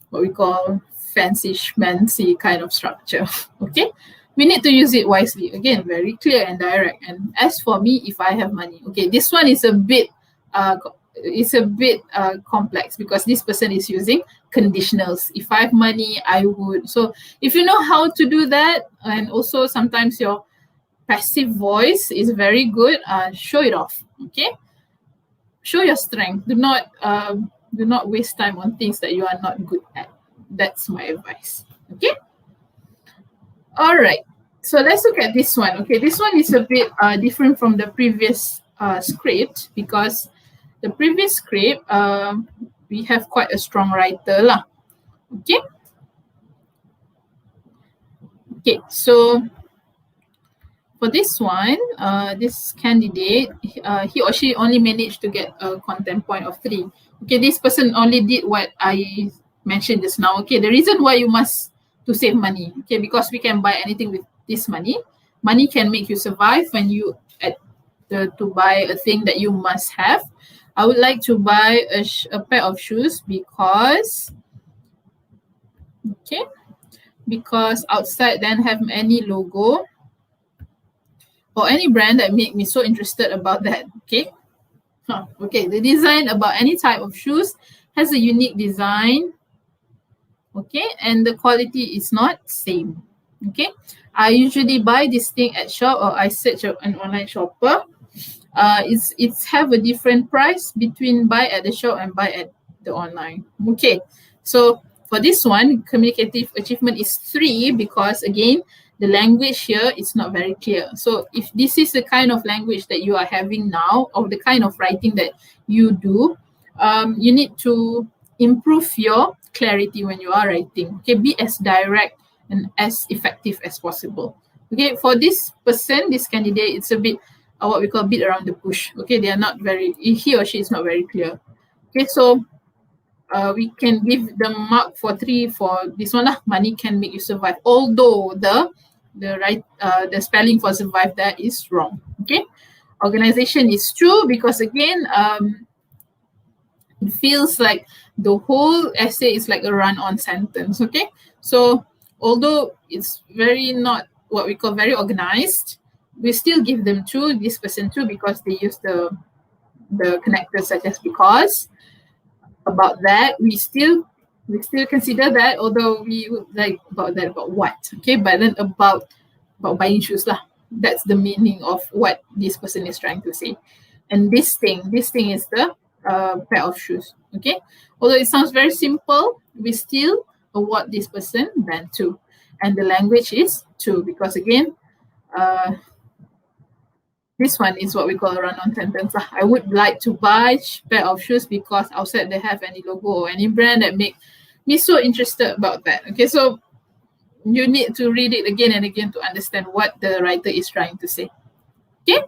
what we call fancy schmancy kind of structure. Okay, we need to use it wisely. Again, very clear and direct. And as for me, if I have money, okay, this one is a bit it's a bit complex because this person is using conditionals. If I have money, I would. So if you know how to do that, and also sometimes your passive voice is very good, show it off. Okay, show your strength. Do not waste time on things that you are not good at. That's my advice. Okay. All right. So let's look at this one. Okay, this one is a bit different from the previous script because the previous script we have quite a strong writer lah. Okay. Okay. So for this one, this candidate, he or she only managed to get a content point of 3. Okay, this person only did what I mentioned just now. Okay, the reason why you must to save money. Okay, because we can buy anything with this money. Money can make you survive when you to buy a thing that you must have. I would like to buy a pair of shoes because, okay, because outside then have any logo or any brand that make me so interested about that. Okay. Okay, the design about any type of shoes has a unique design. Okay, and the quality is not same. Okay, I usually buy this thing at shop or I search an online shopper. It's have a different price between buy at the shop and buy at the online. Okay, so for this one, communicative achievement is 3 because again, the language here is not very clear. So if this is the kind of language that you are having now or the kind of writing that you do, you need to improve your clarity when you are writing. Okay, be as direct and as effective as possible. Okay, for this person, this candidate, it's a bit what we call beat around the bush. Okay, they are not very, he or she is not very clear. Okay, so we can give the mark for 3 for this one lah. Money can make you survive. Although the spelling for survive there is wrong. Okay, organization is true because again, it feels like the whole essay is like a run-on sentence. Okay, so although it's very not what we call very organized, we still give them 2, this person 2 because they use the connectors such as because. About that, we still consider that, although we would like about what. Okay, but then about buying shoes lah. That's the meaning of what this person is trying to say. And this thing is the pair of shoes. Okay, although it sounds very simple, we still award this person band 2, and the language is 2 because again, this one is what we call a run-on sentence. I would like to buy a pair of shoes because outside they have any logo or any brand that make me so interested about that. Okay, so you need to read it again and again to understand what the writer is trying to say. Okay.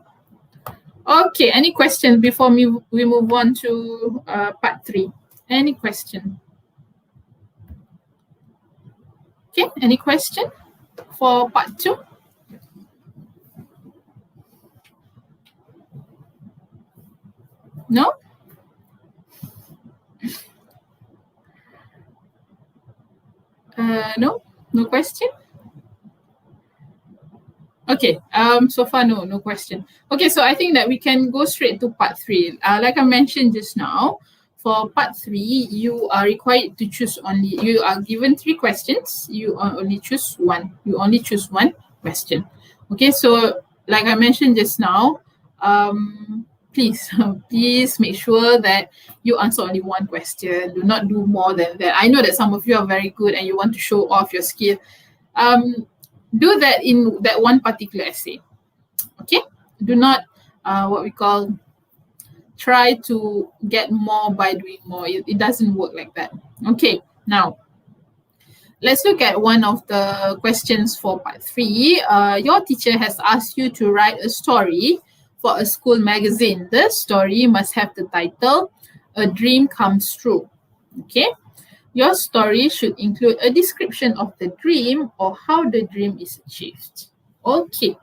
Okay, any questions before we move on to part 3? Any question? Okay, any question for part 2? No? No question? Okay, so far no question. Okay, so I think that we can go straight to part 3. Like I mentioned just now, for part 3, you are required to choose only, you are given 3 questions, you only choose one. You only choose one question. Okay, so like I mentioned just now, please make sure that you answer only one question. Do not do more than that. I know that some of you are very good and you want to show off your skill. Do that in that one particular essay. Okay, do not what we call try to get more by doing more. It doesn't work like that. Okay, now let's look at one of the questions for part 3. Your teacher has asked you to write a story for a school magazine. The story must have the title "A Dream Comes True." Okay, your story should include a description of the dream or how the dream is achieved. Okay,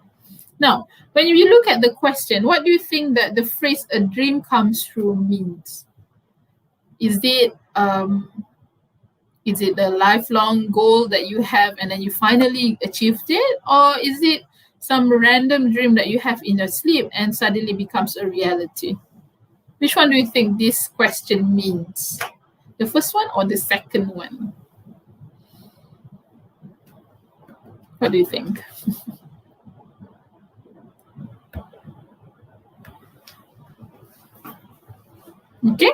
now when you look at the question, what do you think that the phrase "a dream comes true" means? Is it a lifelong goal that you have and then you finally achieved it, or is it some random dream that you have in your sleep and suddenly becomes a reality? Which one do you think this question means? The first one or the second one? What do you think? Okay.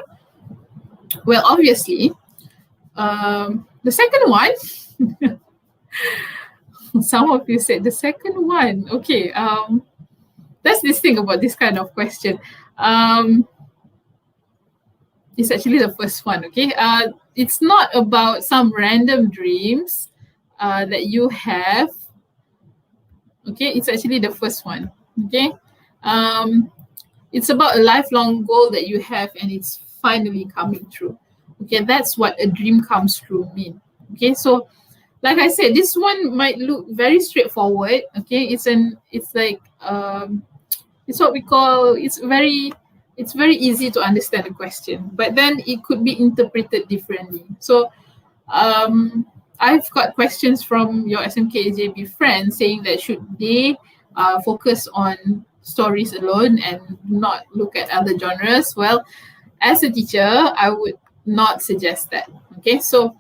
Well, obviously, the second one. Some of you said the second one. Okay. That's this thing about this kind of question. It's actually the first one. Okay. It's not about some random dreams that you have. Okay. It's actually the first one. Okay. It's about a lifelong goal that you have and it's finally coming true. Okay, that's what a dream comes true mean. Okay, so like I said, this one might look very straightforward. Okay, it's what we call it's very easy to understand the question, but then it could be interpreted differently. So I've got questions from your SMK friends saying that should they focus on stories alone and not look at other genres. Well, as a teacher, I would not suggest that. Okay, so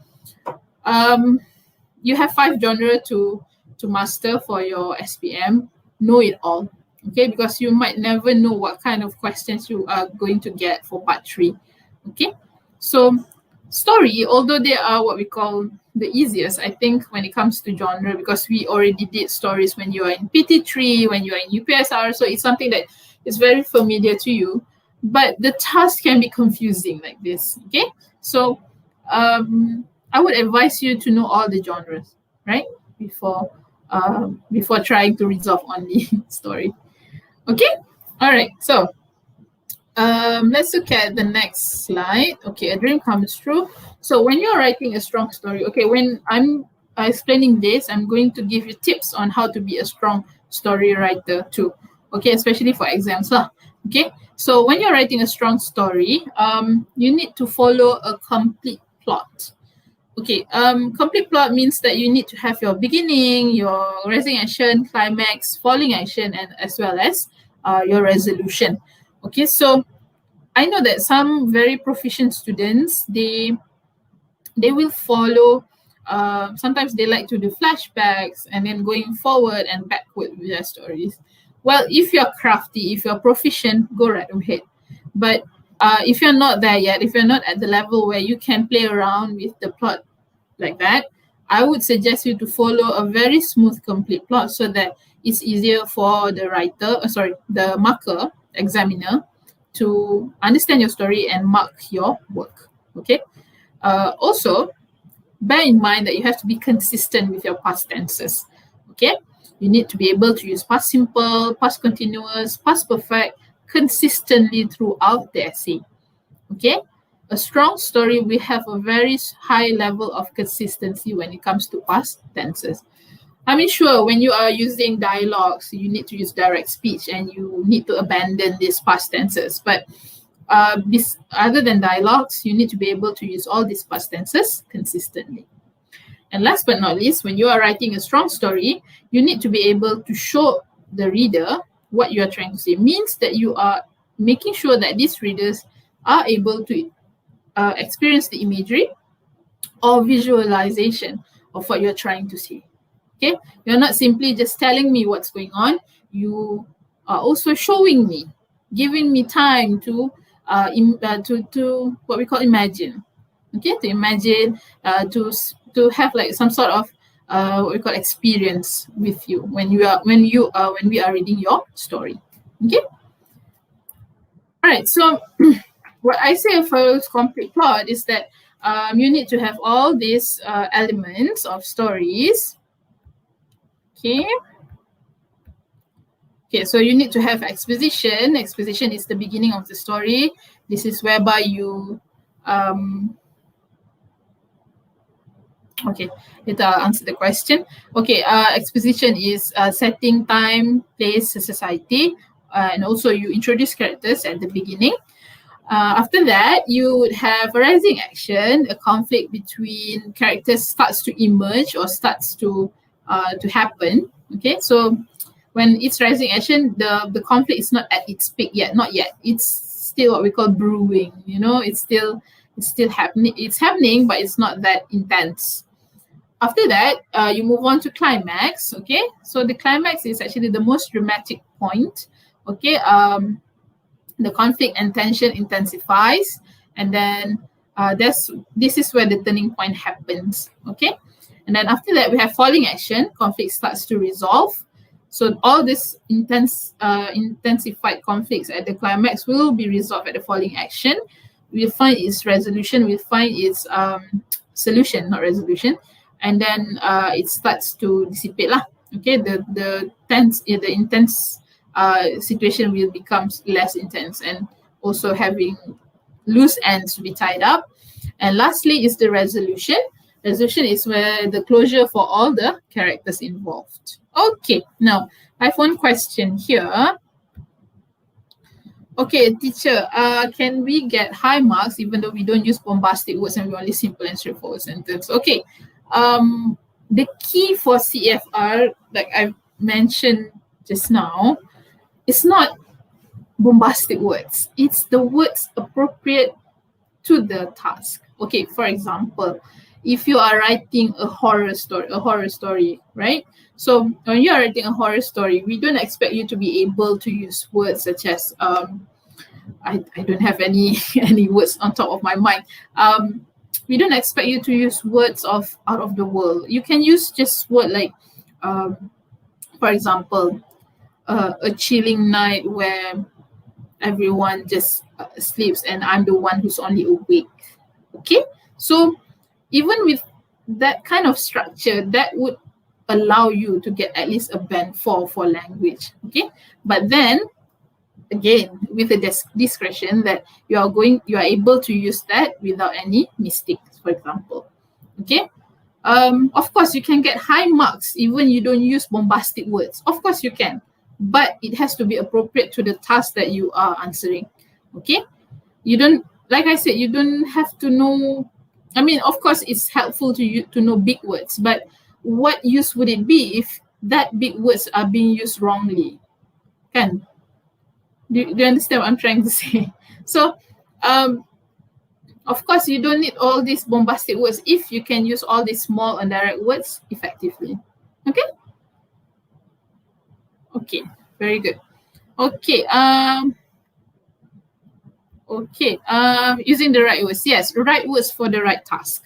you have 5 genres to master for your SPM. Know it all. Okay, because you might never know what kind of questions you are going to get for part 3. Okay, so story, although they are what we call the easiest, I think, when it comes to genre, because we already did stories when you are in PT3, when you are in UPSR, so it's something that is very familiar to you. But the task can be confusing like this. Okay, so I would advise you to know all the genres, right, before trying to resolve only story. Okay, all right. So let's look at the next slide. Okay, a dream comes true. So when you're writing a strong story, okay, when I'm explaining this, I'm going to give you tips on how to be a strong story writer too. Okay, especially for exams lah. Okay, so when you're writing a strong story, you need to follow a complete plot. Okay, complete plot means that you need to have your beginning, your rising action, climax, falling action, and as well as your resolution. Okay, so I know that some very proficient students, they will follow, sometimes they like to do flashbacks and then going forward and backward with their stories. Well, if you're crafty, if you're proficient, go right ahead. But if you're not there yet, if you're not at the level where you can play around with the plot like that, I would suggest you to follow a very smooth, complete plot so that it's easier for the the marker, examiner, to understand your story and mark your work. Okay. Also, bear in mind that you have to be consistent with your past tenses. Okay. You need to be able to use past simple, past continuous, past perfect consistently throughout the essay. Okay. A strong story will have a very high level of consistency when it comes to past tenses. I mean, sure, when you are using dialogues, you need to use direct speech and you need to abandon these past tenses. But other than dialogues, you need to be able to use all these past tenses consistently. And last but not least, when you are writing a strong story, you need to be able to show the reader what you are trying to say. It means that you are making sure that these readers are able to experience the imagery or visualization of what you're trying to say. Okay, you're not simply just telling me what's going on. You are also showing me, giving me time to what we call imagine. Okay, to imagine, to have like some sort of what we call experience with you when we are reading your story. Okay. All right. So what I say for complete plot is that you need to have all these elements of stories. Okay. Okay, so you need to have exposition. Exposition is the beginning of the story. This is whereby you okay, later I'll answer the question. Okay, exposition is setting time, place, society, and also you introduce characters at the beginning. After that, you would have a rising action. A conflict between characters starts to emerge or starts to happen. Okay, so when it's rising action, the conflict is not at its peak yet, not yet. It's still what we call brewing. It's still happening. It's happening, but it's not that intense. After that, you move on to climax. Okay, so the climax is actually the most dramatic point. Okay, the conflict and tension intensifies, and then this is where the turning point happens. Okay, and then after that we have falling action. Conflict starts to resolve. So all this intensified conflicts at the climax will be resolved at the falling action. We'll find its resolution. We'll find its solution, not resolution, and then it starts to dissipate lah. Okay, the intense situation will become less intense, and also having loose ends to be tied up. And lastly is the resolution. Resolution is where the closure for all the characters involved. Okay, now I have one question here. Okay, teacher, can we get high marks even though we don't use bombastic words and we only simple and straightforward sentence? Okay, the key for CFR, like I mentioned just now, it's not bombastic words. It's the words appropriate to the task. Okay, for example, if you are writing a horror story, right? So when you are writing a horror story, we don't expect you to be able to use words such as I don't have any words on top of my mind. We don't expect you to use words of out of the world. You can use just word like, for example, a chilling night where everyone just sleeps and I'm the one who's only awake. Okay, so even with that kind of structure, that would allow you to get at least a band 4 for language. Okay, but then again, with the discretion that you are able to use that without any mistakes, for example. Okay, of course you can get high marks even you don't use bombastic words. Of course you can, but it has to be appropriate to the task that you are answering. Okay, you don't, like I said, you don't have to know. I mean, of course it's helpful to you to know big words, but what use would it be if that big words are being used wrongly? Can do you understand what I'm trying to say? So of course you don't need all these bombastic words if you can use all these small and direct words effectively. Okay, okay, very good. Okay, using the right words. Yes, right words for the right task.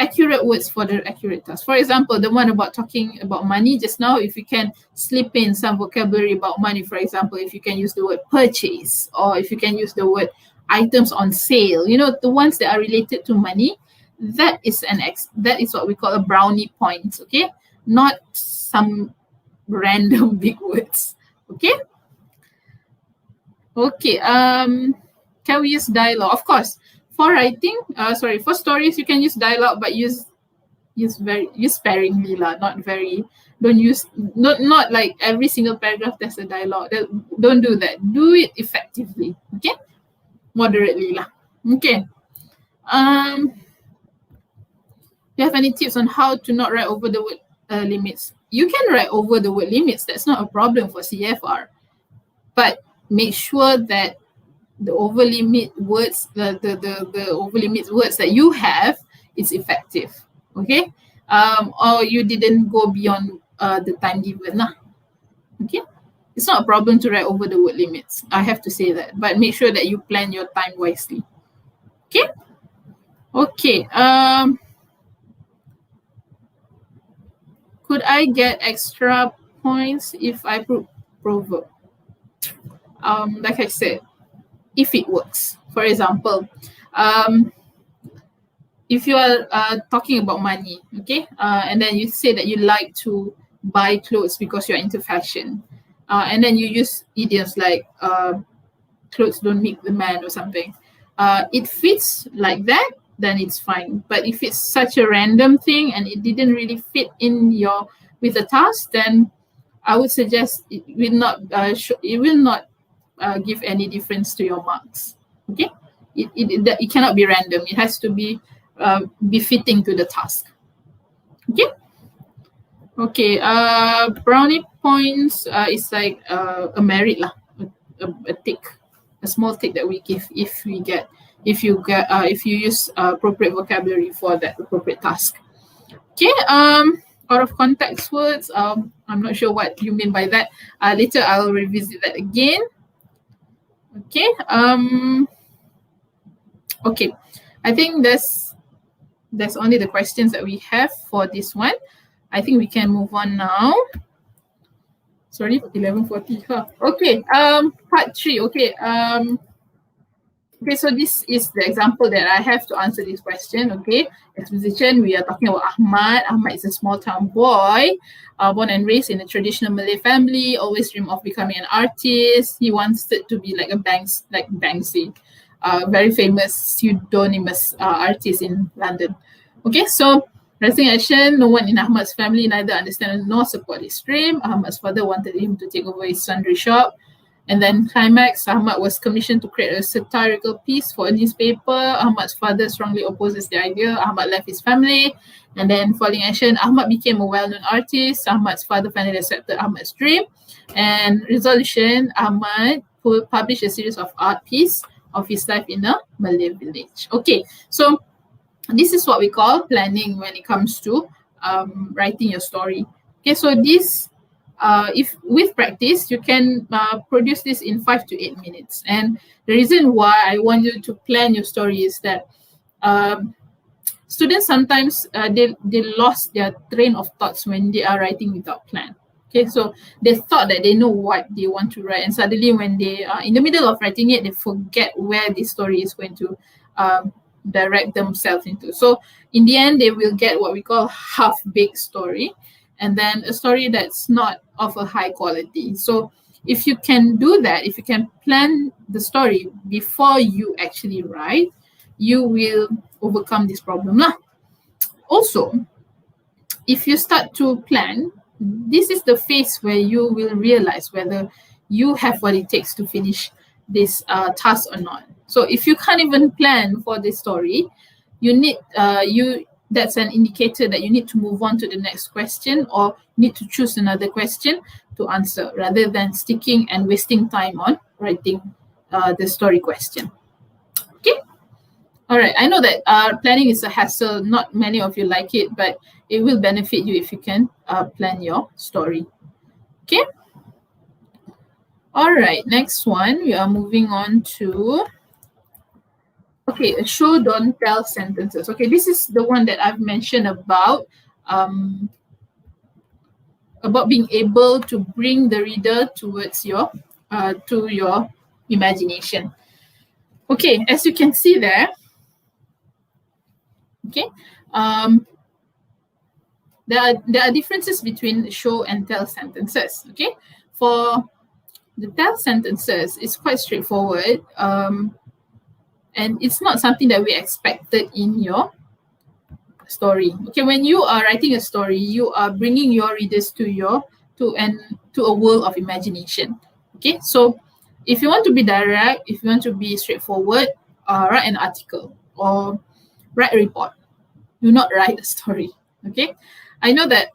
Accurate words for the accurate task. For example, the one about talking about money just now, if you can slip in some vocabulary about money, for example, if you can use the word purchase, or if you can use the word items on sale, the ones that are related to money, that is what we call a brownie point. Okay, not some random big words. Okay, can we use dialogue? Of course. For writing, for stories, you can use dialogue, but use sparingly lah. Not like every single paragraph there's a dialogue. Don't do that. Do it effectively. Okay, moderately lah. Okay. Do you have any tips on how to not write over the word limits? You can write over the word limits. That's not a problem for CFR, but make sure that the over limit words, the over limit words that you have is effective. Okay, or you didn't go beyond the time given lah. Okay, it's not a problem to write over the word limits. I have to say that, but make sure that you plan your time wisely. Okay, could I get extra points if I proverb? Like I said, if it works. For example, if you are talking about money, okay, and then you say that you like to buy clothes because you're into fashion, and then you use idioms like clothes don't make the man or something, it fits like that, then it's fine. But if it's such a random thing and it didn't really fit in with the task, then I would suggest it will not give any difference to your marks. Okay, it cannot be random. It has to be befitting to the task. Okay, brownie points is like a merit lah, a tick. a small tick that we give if you use appropriate vocabulary for that appropriate task. Okay. Out of context words. I'm not sure what you mean by that. Later I'll revisit that again. Okay. Okay. I think that's only the questions that we have for this one. I think we can move on now. Sorry, 11:40. Huh. Okay. Part 3. Okay. Okay, so this is the example that I have to answer this question. Okay, exposition, we are talking about Ahmad. Ahmad is a small town boy, born and raised in a traditional Malay family, always dreamed of becoming an artist. He wanted to be like Banksy, very famous pseudonymous artist in London. Okay, so resting action, no one in Ahmad's family neither understand nor support his dream. Ahmad's father wanted him to take over his sundry shop. And then Climax, Ahmad was commissioned to create a satirical piece for a newspaper. Ahmad's father strongly opposes the idea. Ahmad left his family. And then Falling Action, Ahmad became a well-known artist. Ahmad's father finally accepted Ahmad's dream. And Resolution, Ahmad published a series of art pieces of his life in a Malay village. Okay, so this is what we call planning when it comes to writing your story. Okay, so this if with practice, you can produce this in 5 to 8 minutes. And the reason why I want you to plan your story is that students sometimes they lost their train of thoughts when they are writing without plan. Okay, so they thought that they know what they want to write, and suddenly when they are in the middle of writing it, they forget where the story is going to direct themselves into. So in the end, they will get what we call half-baked story, and then a story that's not of a high quality. So if you can do that, if you can plan the story before you actually write, you will overcome this problem. Also, if you start to plan, this is the phase where you will realize whether you have what it takes to finish this task or not. So if you can't even plan for this story, you need that's an indicator that you need to move on to the next question or need to choose another question to answer rather than sticking and wasting time on writing the story question. Okay. All right. I know that planning is a hassle. Not many of you like it, but it will benefit you if you can plan your story. Okay. All right. Next one, we are moving on to show, don't tell sentences. Okay, this is the one that I've mentioned about being able to bring the reader towards your to your imagination. Okay, as you can see there, okay, there are differences between show and tell sentences. Okay, for the tell sentences, it's quite straightforward. And it's not something that we expected in your story. Okay, when you are writing a story, you are bringing your readers to a world of imagination. Okay, so if you want to be direct, if you want to be straightforward, write an article or write a report. Do not write a story. Okay, I know that.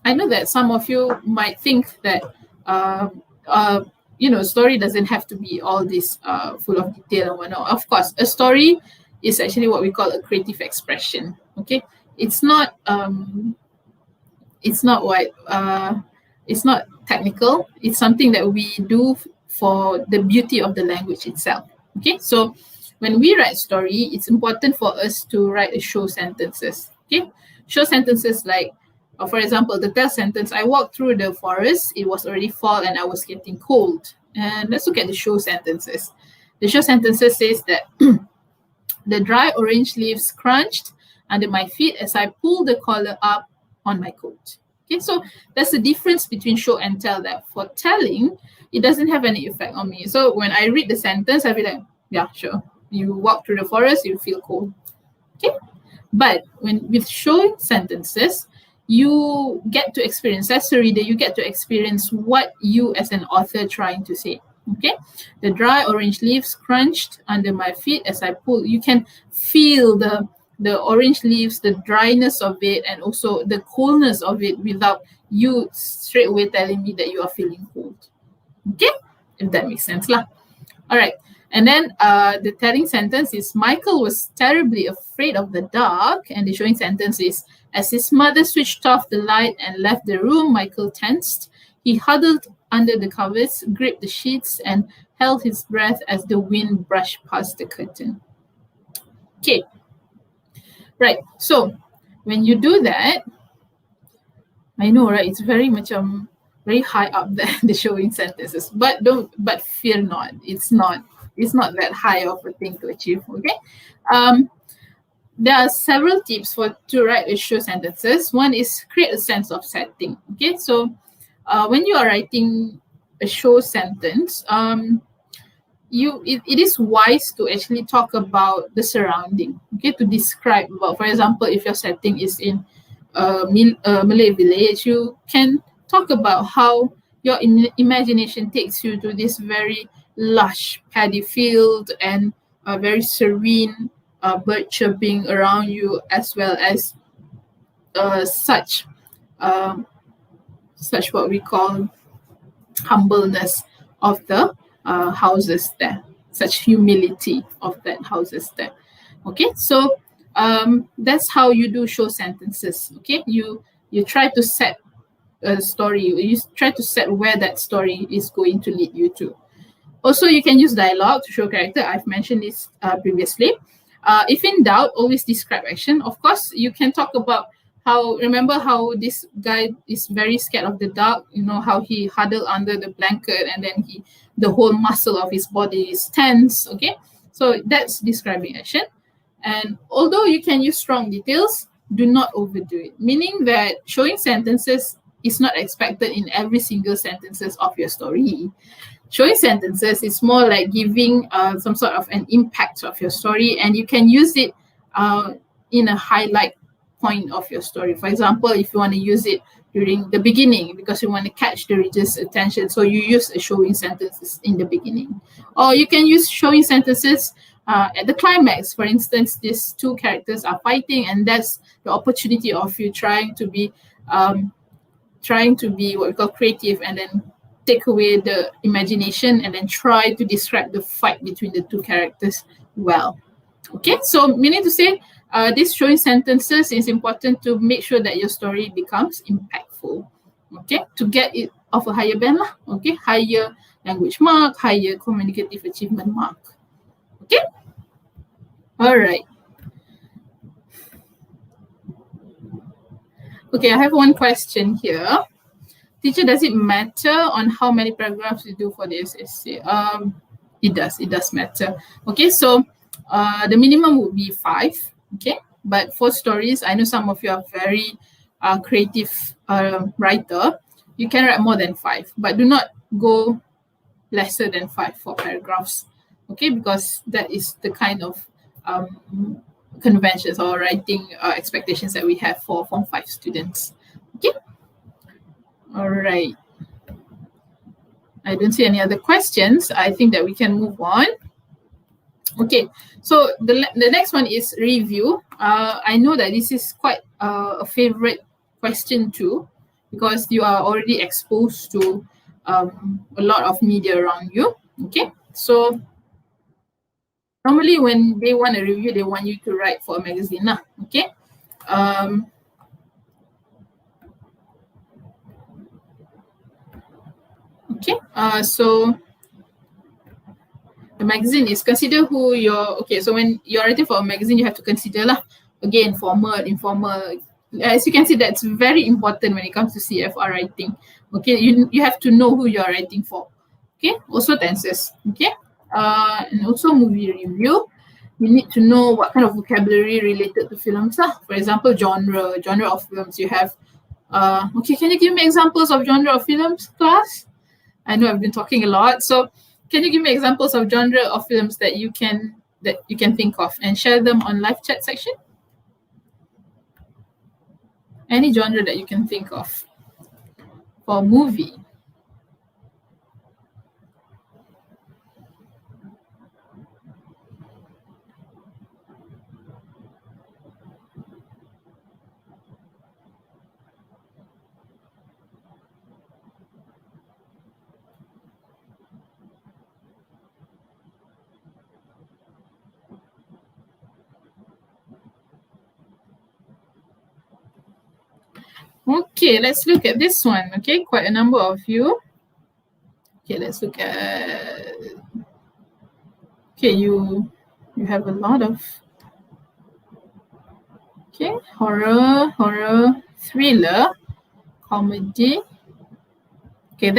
I know that some of you might think that story doesn't have to be all this full of detail and whatnot. Of course, a story is actually what we call a creative expression. Okay, it's not technical. It's something that we do for the beauty of the language itself. Okay, so when we write story, it's important for us to write a show sentences. Okay, show sentences like, for example, the tell sentence, I walked through the forest, it was already fall and I was getting cold. And let's look at the show sentences. The show sentences says that the dry orange leaves crunched under my feet as I pulled the collar up on my coat. Okay, so that's the difference between show and tell. That for telling, it doesn't have any effect on me. So when I read the sentence, I'll be like, yeah, sure. You walk through the forest, you feel cold. Okay, but with show sentences, you get to experience, as a reader, you get to experience what you as an author trying to say. Okay, the dry orange leaves crunched under my feet as I pull. You can feel the the orange leaves, the dryness of it, and also the coolness of it without you straight away telling me that you are feeling cold. Okay, if that makes sense lah. All right. And then the telling sentence is Michael was terribly afraid of the dark. And the showing sentence is as his mother switched off the light and left the room, Michael tensed. He huddled under the covers, gripped the sheets, and held his breath as the wind brushed past the curtain. Okay. Right. So when you do that, I know, right? It's very much very high up there, the showing sentences. But fear not. It's not that high of a thing to achieve. Okay. There are several tips to write a show sentences. One is create a sense of setting. Okay. So when you are writing a show sentence, it is wise to actually talk about the surrounding. Okay, to describe about, for example, if your setting is in a Malay village, you can talk about how your imagination takes you to this very lush paddy field and a very serene bird chirping around you, as well as such what we call humbleness of the houses there, such humility of that houses there. Okay, so that's how you do show sentences. Okay, you try to set a story, you try to set where that story is going to lead you to. Also, you can use dialogue to show character. I've mentioned this previously. If in doubt, always describe action. Of course, you can talk about remember how this guy is very scared of the dark, you know, how he huddled under the blanket and then the whole muscle of his body is tense. Okay, so that's describing action. And although you can use strong details, do not overdo it, meaning that showing sentences is not expected in every single sentences of your story. Showing sentences is more like giving some sort of an impact of your story, and you can use it in a highlight point of your story. For example, if you want to use it during the beginning because you want to catch the reader's attention, so you use a showing sentences in the beginning. Or you can use showing sentences at the climax. For instance, these two characters are fighting, and that's the opportunity of you trying to be what we call creative, and then take away the imagination and then try to describe the fight between the two characters well. Okay, so meaning to say, this showing sentences is important to make sure that your story becomes impactful. Okay, to get it of a higher band lah. Okay, higher language mark, higher communicative achievement mark. Okay, all right. Okay, I have one question here. Teacher, does it matter on how many paragraphs you do for the essay? It does matter. Okay, so the minimum would be 5. Okay, but for stories, I know some of you are very creative writer. You can write more than 5, but do not go lesser than 5 for paragraphs. Okay, because that is the kind of conventions or writing expectations that we have for Form 5 students. Okay. All right. I don't see any other questions. I think that we can move on. Okay, so the next one is review. I know that this is quite a favorite question too, because you are already exposed to a lot of media around you. Okay, so normally when they want a review, they want you to write for a magazine. Okay. Okay, so the magazine is consider who you're, okay, so when you're writing for a magazine, you have to consider lah, again, formal, informal. As you can see, that's very important when it comes to CFR writing. Okay, you have to know who you're writing for. Okay, also tenses. Okay, and also movie review. You need to know what kind of vocabulary related to films lah. For example, genre of films. You have, okay, can you give me examples of genre of films, class? I know I've been talking a lot, so can you give me examples of genre of films that you can think of and share them on live chat section? Any genre that you can think of for movie. Okay, let's look at this one. Okay, quite a number of you. Okay, let's look at. Okay, you have a lot of. Okay, horror, thriller, comedy. Okay,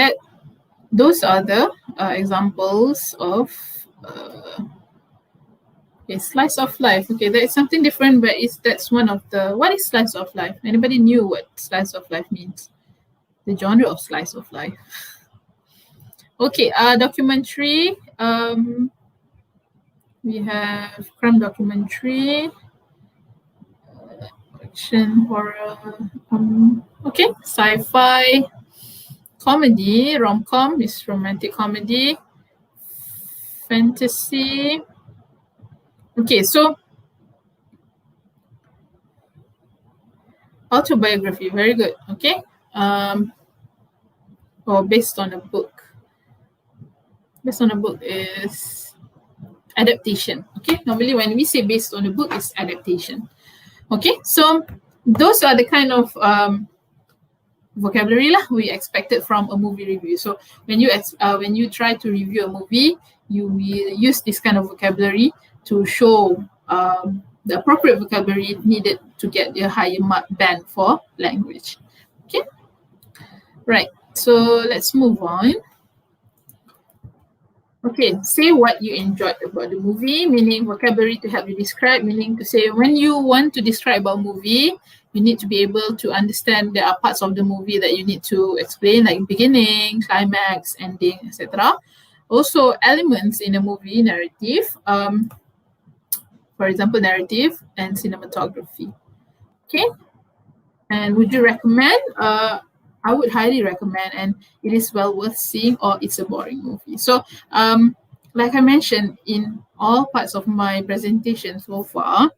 those are the examples of okay, slice of life. Okay, that is something different, but that's one of the. What is slice of life? Anybody knew what slice of life means? The genre of slice of life. Okay, documentary. We have crime documentary, action, horror. Okay, sci-fi, comedy, rom-com is romantic comedy, fantasy. Okay, so autobiography, very good. Okay, or based on a book. Based on a book is adaptation. Okay, normally when we say based on a book, it's adaptation. Okay, so those are the kind of vocabulary lah we expected from a movie review. So when you try to review a movie, you will use this kind of vocabulary to show the appropriate vocabulary needed to get the higher mark band for language. Okay, right. So let's move on. Okay, say what you enjoyed about the movie, meaning vocabulary to help you describe, meaning to say when you want to describe a movie, you need to be able to understand there are parts of the movie that you need to explain, like beginning, climax, ending, etc. Also, elements in a movie narrative, for example, narrative and cinematography. Okay, and would you recommend? I would highly recommend, and it is well worth seeing, or it's a boring movie. So, like I mentioned in all parts of my presentation so far,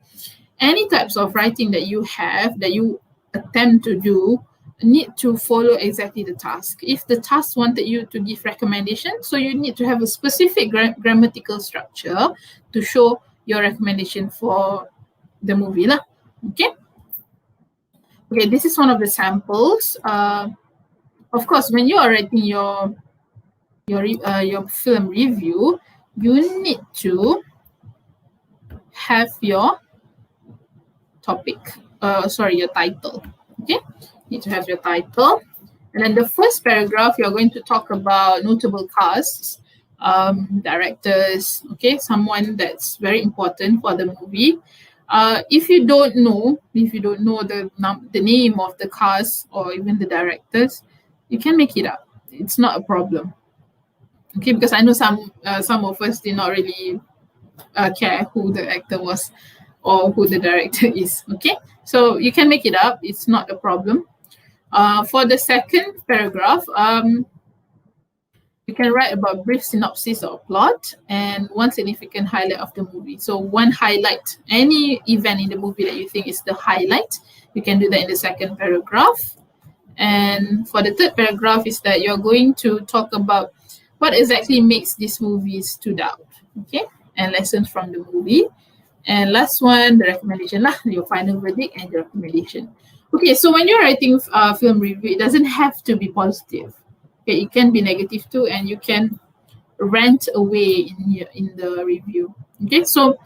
any types of writing that you have, that you attempt to do, need to follow exactly the task. If the task wanted you to give recommendation, so you need to have a specific grammatical structure to show your recommendation for the movie lah. Okay. Okay, this is one of the samples. Of course, when you are writing your film review, you need to have your topic. Your title. Okay, you need to have your title, and then the first paragraph you're going to talk about notable casts, directors. Okay, someone that's very important for the movie. If you don't know the name of the cast or even the directors, you can make it up. It's not a problem. Okay, because I know some of us did not really care who the actor was or who the director is. Okay, so you can make it up. It's not a problem. For the second paragraph, you can write about brief synopsis or plot and one significant highlight of the movie. So one highlight, any event in the movie that you think is the highlight, you can do that in the second paragraph. And for the third paragraph is that you're going to talk about what exactly makes this movie stood out, okay, and lessons from the movie. And last one, the recommendation lah, your final verdict and your recommendation. Okay, so when you're writing film review, it doesn't have to be positive. Okay, it can be negative too, and you can rant away in the review. Okay, so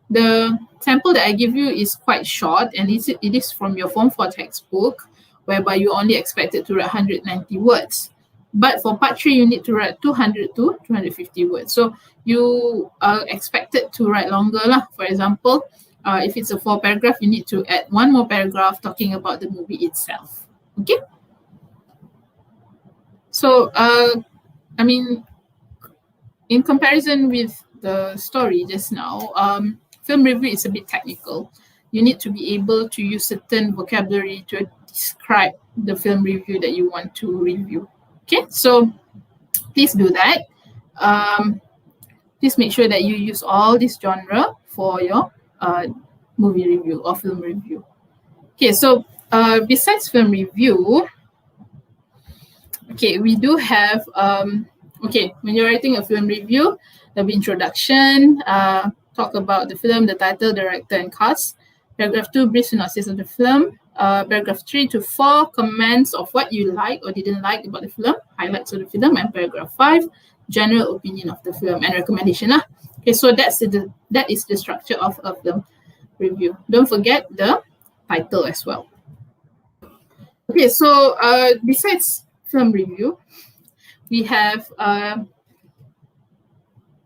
the sample that I give you is quite short, and it is from your Form 4 textbook, whereby you only expected to write 190 words. But for part 3, you need to write 200 to 250 words. So you are expected to write longer lah. For example, if it's a 4 paragraph, you need to add one more paragraph talking about the movie itself. Okay. So, in comparison with the story just now, film review is a bit technical. You need to be able to use certain vocabulary to describe the film review that you want to review. Okay, so please do that. Please make sure that you use all this genre for your movie review or film review. Okay, so besides film review, okay, we do have, when you're writing a film review, there'll be introduction, talk about the film, the title, director, and cast. Paragraph 2, brief synopsis of the film. Paragraph 3 to 4, comments of what you like or didn't like about the film, highlights of the film, and paragraph 5, general opinion of the film and recommendation. Okay, so that is the structure of a film review. Don't forget the title as well. Okay, so besides film review, we have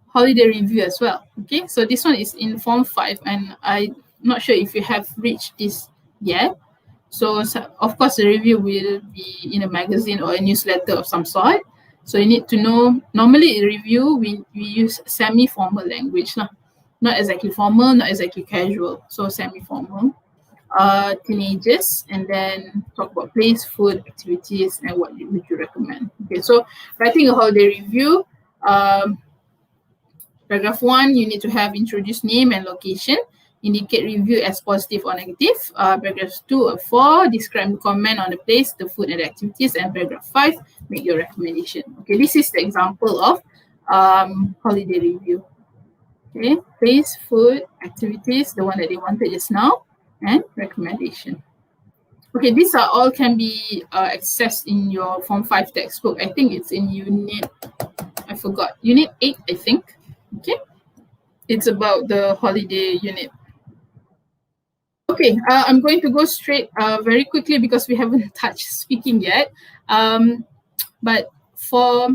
holiday review as well. Okay, so this one is in Form 5, and I'm not sure if you have reached this yet. So of course, the review will be in a magazine or a newsletter of some sort. So you need to know, normally in review, we use semi-formal language. Not exactly formal, not exactly casual. So semi-formal. Teenagers, and then talk about place, food, activities, and what would you recommend. Okay, so writing a holiday review, paragraph 1, you need to have introduce name and location, indicate review as positive or negative. Paragraphs 2 or 4, describe and comment on the place, the food, and the activities. And paragraph 5, make your recommendation. Okay, this is the example of holiday review. Okay, place, food, activities, the one that they wanted just now, and recommendation. Okay, these are all can be accessed in your Form 5 textbook. I think it's in unit, I forgot, unit 8, I think. Okay, it's about the holiday unit. Okay, I'm going to go straight very quickly because we haven't touched speaking yet. But for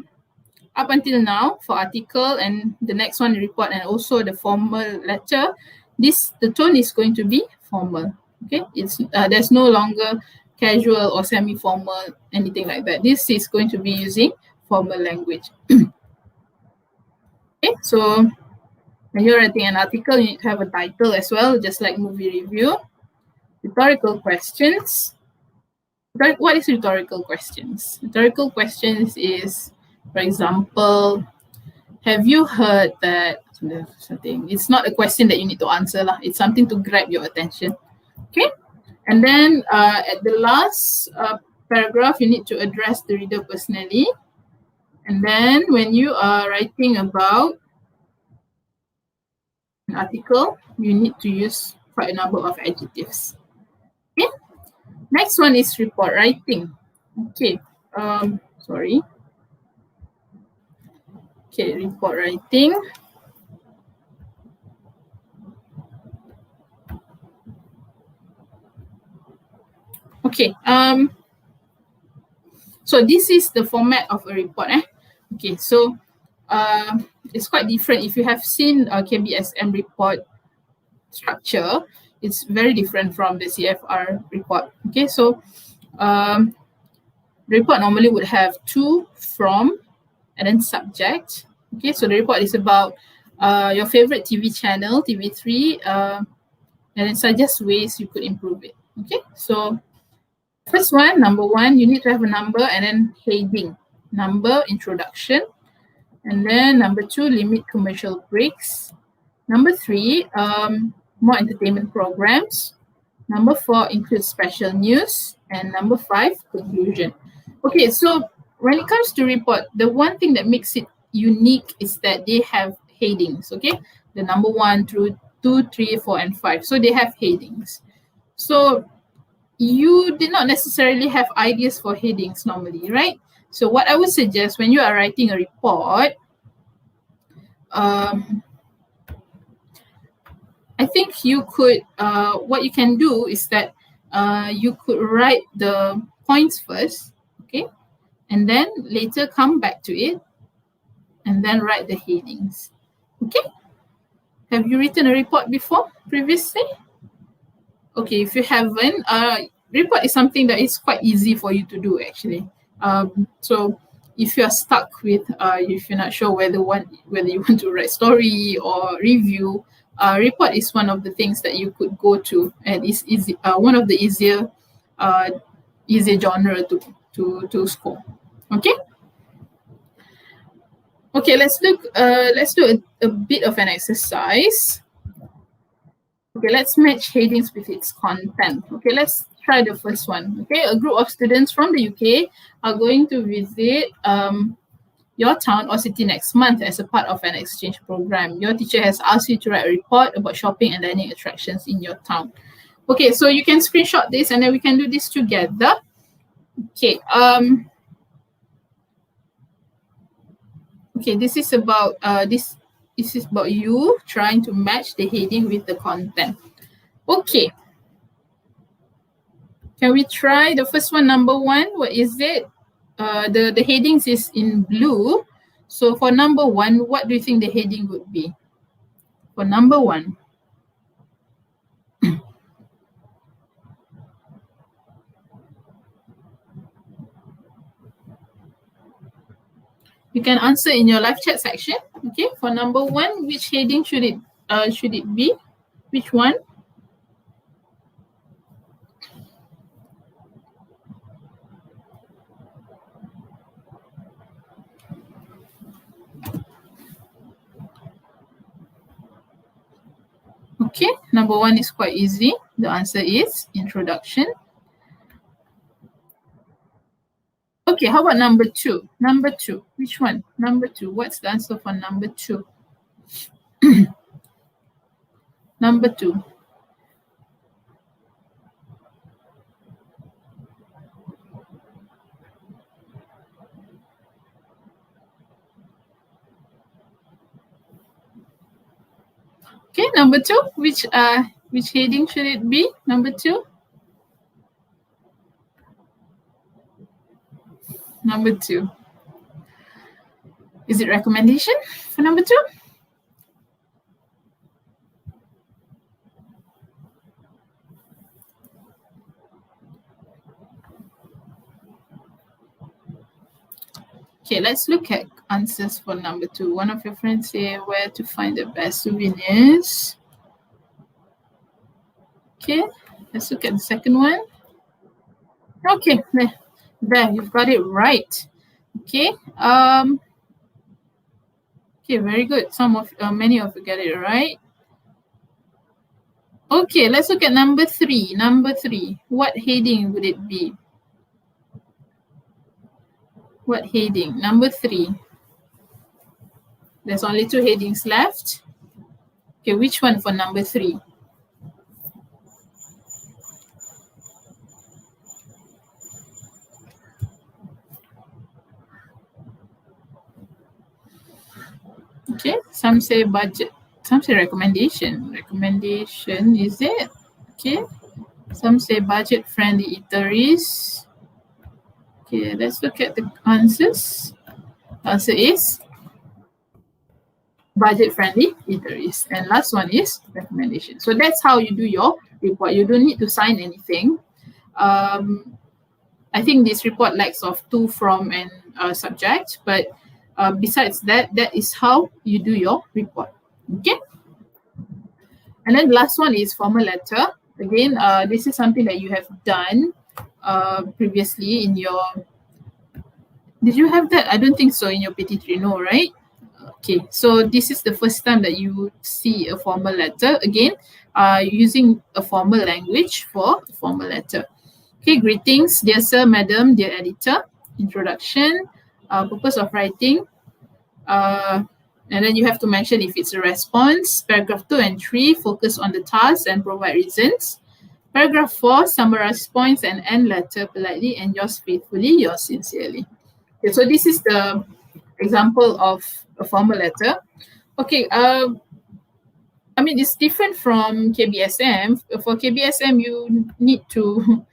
up until now, for article and the next one, the report, and also the formal letter, the tone is going to be formal. Okay, it's there's no longer casual or semi-formal, anything like that. This is going to be using formal language. Okay, so when you're writing an article, you need to have a title as well, just like movie review. Rhetorical questions. What is rhetorical questions? Rhetorical questions is, for example, have you heard that something? It's not a question that you need to answer. It's something to grab your attention. Okay? And then at the last paragraph, you need to address the reader personally. And then when you are writing about an article, you need to use quite a number of adjectives. Okay? Next one is report writing. Okay. Sorry. Okay, report writing. Okay. So this is the format of a report. Okay, so it's quite different. If you have seen KBSM report structure, it's very different from the CFR report. Okay, so report normally would have to, from, and then subject. Okay, so the report is about your favorite TV channel, TV3, and then suggest ways you could improve it. Okay, so first one, number 1, you need to have a number and then heading. Number, introduction. And then number 2, limit commercial breaks. Number 3, more entertainment programs. Number 4, include special news. And number 5, conclusion. Okay, so when it comes to report, the one thing that makes it unique is that they have headings, okay? The number 1 through 2, 3, 4, and 5. So they have headings. So you did not necessarily have ideas for headings normally, right? So what I would suggest when you are writing a report, I think you could, what you can do is that you could write the points first, okay? And then later come back to it and then write the headings, okay? Have you written a report before, previously? Okay, if you haven't, report is something that is quite easy for you to do actually. So if you're stuck with, if you're not sure whether you want to write story or review, report is one of the things that you could go to, and it's easy, one of the easier genre to score. Okay. Okay, let's do a bit of an exercise. Okay, let's match headings with its content. Okay, let's try the first one. Okay, a group of students from the UK are going to visit your town or city next month as a part of an exchange program. Your teacher has asked you to write a report about shopping and dining attractions in your town. Okay, so you can screenshot this and then we can do this together. Okay, okay, this is about this is about you trying to match the heading with the content. Okay. Can we try the first one, number one? What is it? The headings is in blue. So for number one, what do you think the heading would be? For number one. You can answer in your live chat section. Okay, for number one, which heading should it be? Which one? Okay, number one is quite easy. The answer is introduction. Okay, how about number two? Number two, which one? Number two, what's the answer for number two? Number two. Okay, number two, which heading should it be? Number two? Number two. Is it recommendation for number two? Okay, let's look at answers for number two. One of your friends say where to find the best souvenirs. Okay, let's look at the second one. Okay, there, you've got it right. Okay, okay, very good. Many of you get it right. Okay, let's look at number three. Number three, what heading would it be? What heading? Number three. There's only two headings left. Okay, which one for number three? Okay, some say budget, some say recommendation. Recommendation, is it? Okay, some say budget-friendly eateries. Okay, let's look at the answers. Answer is budget-friendly eateries. And last one is recommendation. So that's how you do your report. You don't need to sign anything. I think this report lacks of to, from, and subject, but besides that, that is how you do your report. Okay. And then the last one is formal letter. Again, this is something that you have done previously in your. Did you have that? I don't think so in your PT3, no, right? Okay, so this is the first time that you would see a formal letter. Again, using a formal language for a formal letter. Okay, greetings, dear sir, madam, dear editor. Introduction, purpose of writing. And then you have to mention if it's a response. Paragraph 2 and 3 focus on the task and provide reasons. Paragraph 4 summarize points and end letter politely and yours faithfully, yours sincerely. Okay, so this is the example of a formal letter. Okay, I mean, it's different from KBSM. For KBSM, you need to,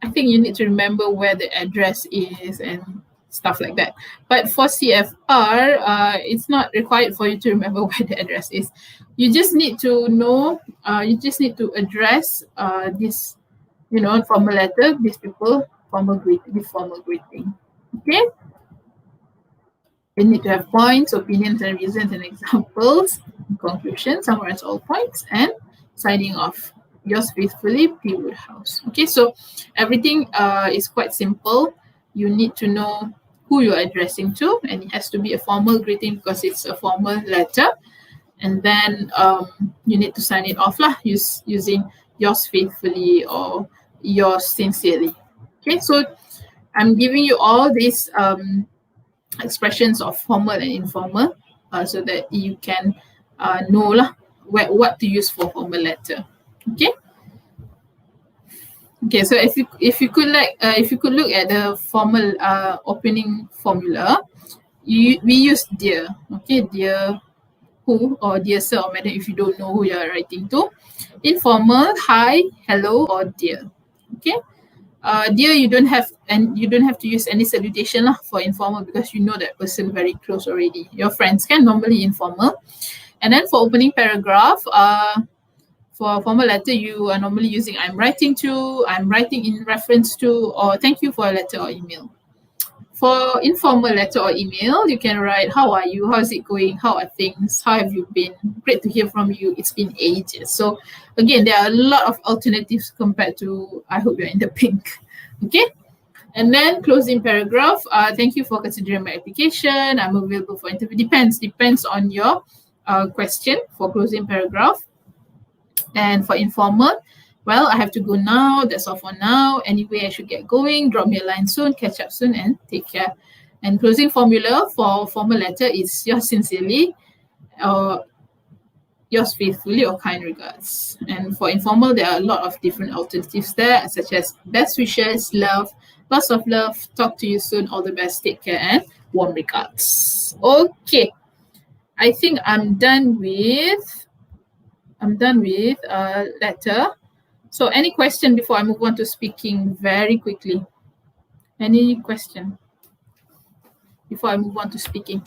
I think you need to remember where the address is and stuff like that. But for CFR, it's not required for you to remember where the address is. You just need to know, you just need to address this, formal letter, these people, this formal greeting. Okay? You need to have points, opinions, and reasons and examples, conclusion, summarize all points, and signing off. Yours faithfully, P. Woodhouse. Okay, so everything is quite simple. You need to know who you're addressing to, and it has to be a formal greeting because it's a formal letter. And then you need to sign it off using yours faithfully or yours sincerely. Okay, so I'm giving you all these expressions of formal and informal so that you can know what to use for formal letter. Okay. Okay, so if you could look at the formal opening formula, we use dear. Okay, dear who or dear sir or madam if you don't know who you are writing to. Informal, hi, hello, or dear. Okay. Dear, you don't have to use any salutation lah for informal because you know that person very close already. Your friends can normally informal. And then for opening paragraph, for a formal letter, you are normally using I'm writing to, I'm writing in reference to, or thank you for a letter or email. For informal letter or email, you can write, how are you? How's it going? How are things? How have you been? Great to hear from you. It's been ages. So again, there are a lot of alternatives compared to I hope you're in the pink. Okay. And then closing paragraph, thank you for considering my application. I'm available for interview. Depends on your question for closing paragraph. And for informal, well, I have to go now. That's all for now. Anyway, I should get going. Drop me a line soon. Catch up soon and take care. And closing formula for formal letter is yours sincerely, or yours faithfully, or kind regards. And for informal, there are a lot of different alternatives there, such as best wishes, love, lots of love, talk to you soon, all the best, take care, and warm regards. Okay, I think I'm done with letter. So any question before I move on to speaking very quickly? Any question before I move on to speaking?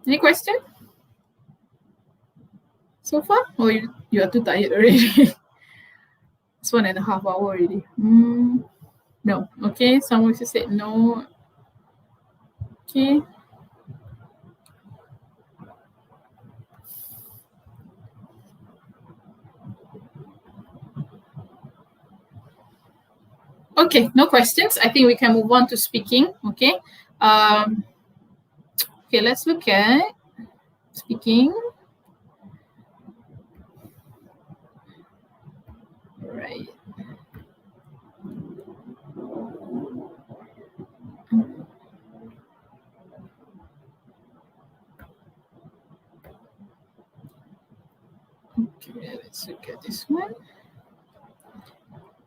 Any question so far? Or you are too tired already? It's 1.5 hours already. No. Okay, someone just said no. Okay. Okay, no questions. I think we can move on to speaking. Okay. Okay, let's look at speaking. All right. Okay, let's look at this one.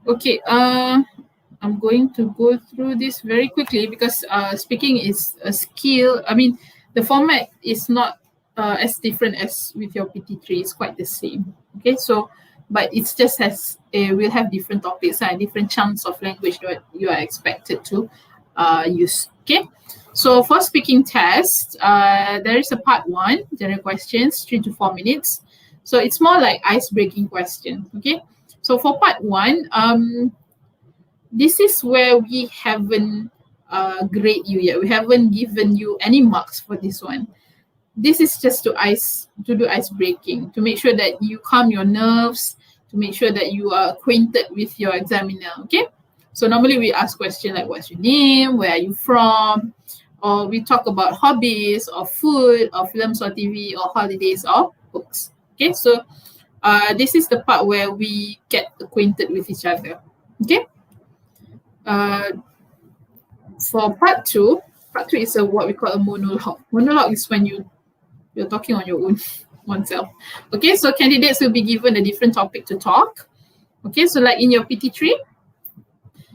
Okay, I'm going to go through this very quickly because speaking is a skill. I mean, the format is not as different as with your PT3. It's quite the same. Okay, so but it's just we'll have different topics and different chunks of language that you are expected to use. Okay, so for speaking test, there is a part 1, general questions, 3 to 4 minutes. So it's more like ice-breaking question. Okay, so for part 1, this is where we haven't grade you yet. We haven't given you any marks for this one. This is just to do ice breaking, to make sure that you calm your nerves, to make sure that you are acquainted with your examiner. Okay, so normally we ask questions like what's your name, where are you from, or we talk about hobbies or food or films or TV or holidays or books. Okay, so this is the part where we get acquainted with each other. Okay. For part 2 is what we call a monologue. Monologue is when you're talking on your oneself. Okay, so candidates will be given a different topic to talk. Okay, so like in your PT3,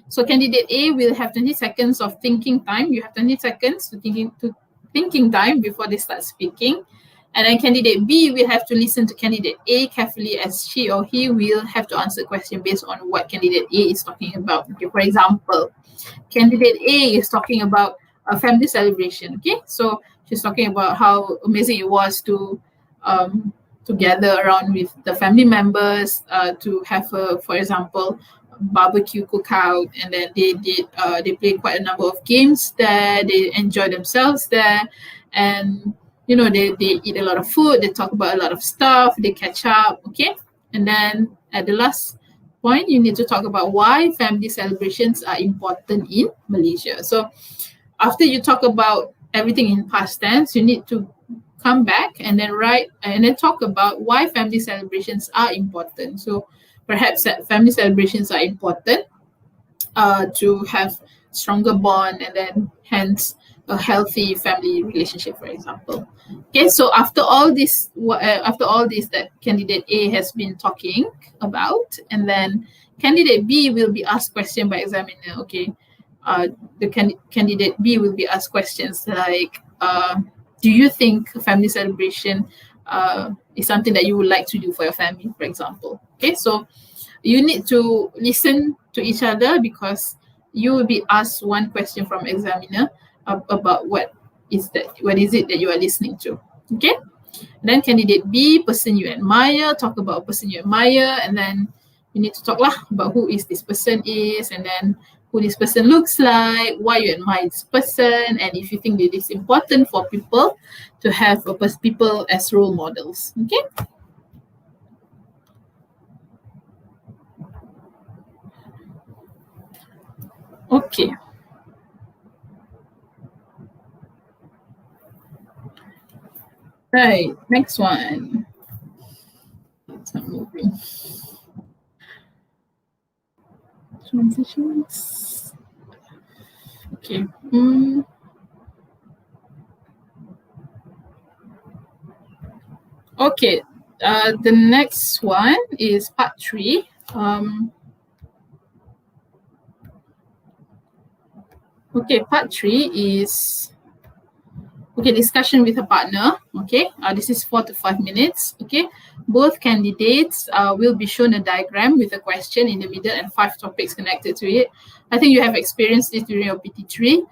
so candidate A will have 20 seconds of thinking time. You have 20 seconds to thinking time before they start speaking. And then candidate B will have to listen to candidate A carefully as she or he will have to answer a question based on what candidate A is talking about. Okay, for example, candidate A is talking about a family celebration. Okay, so she's talking about how amazing it was to gather around with the family members to have a, for example, barbecue cookout, and then they played quite a number of games there. They enjoy themselves there, and you know they eat a lot of food. They talk about a lot of stuff. They catch up. Okay, and then at the last point, you need to talk about why family celebrations are important in Malaysia. So after you talk about everything in past tense, you need to come back and then write and then talk about why family celebrations are important. So perhaps that family celebrations are important to have stronger bond, and then hence a healthy family relationship, for example. Okay, so after all this that candidate A has been talking about, and then candidate B will be asked question by examiner. Okay, the candidate B will be asked questions like, do you think family celebration is something that you would like to do for your family, for example? Okay, so you need to listen to each other, because you will be asked one question from examiner about what is it that you are listening to. Okay, then candidate B, person you admire, talk about a person you admire, and then you need to talk about who is this person is, and then who this person looks like, why you admire this person, and if you think that it's important for people to have people as role models. Okay. Okay. Right. Next one. It's not moving. Transitions. Okay. Okay. The next one is part 3. Okay, part 3 is discussion with a partner. Okay, this is 4 to 5 minutes. Okay, both candidates will be shown a diagram with a question in the middle and 5 topics connected to it. I think you have experienced this during your PT3.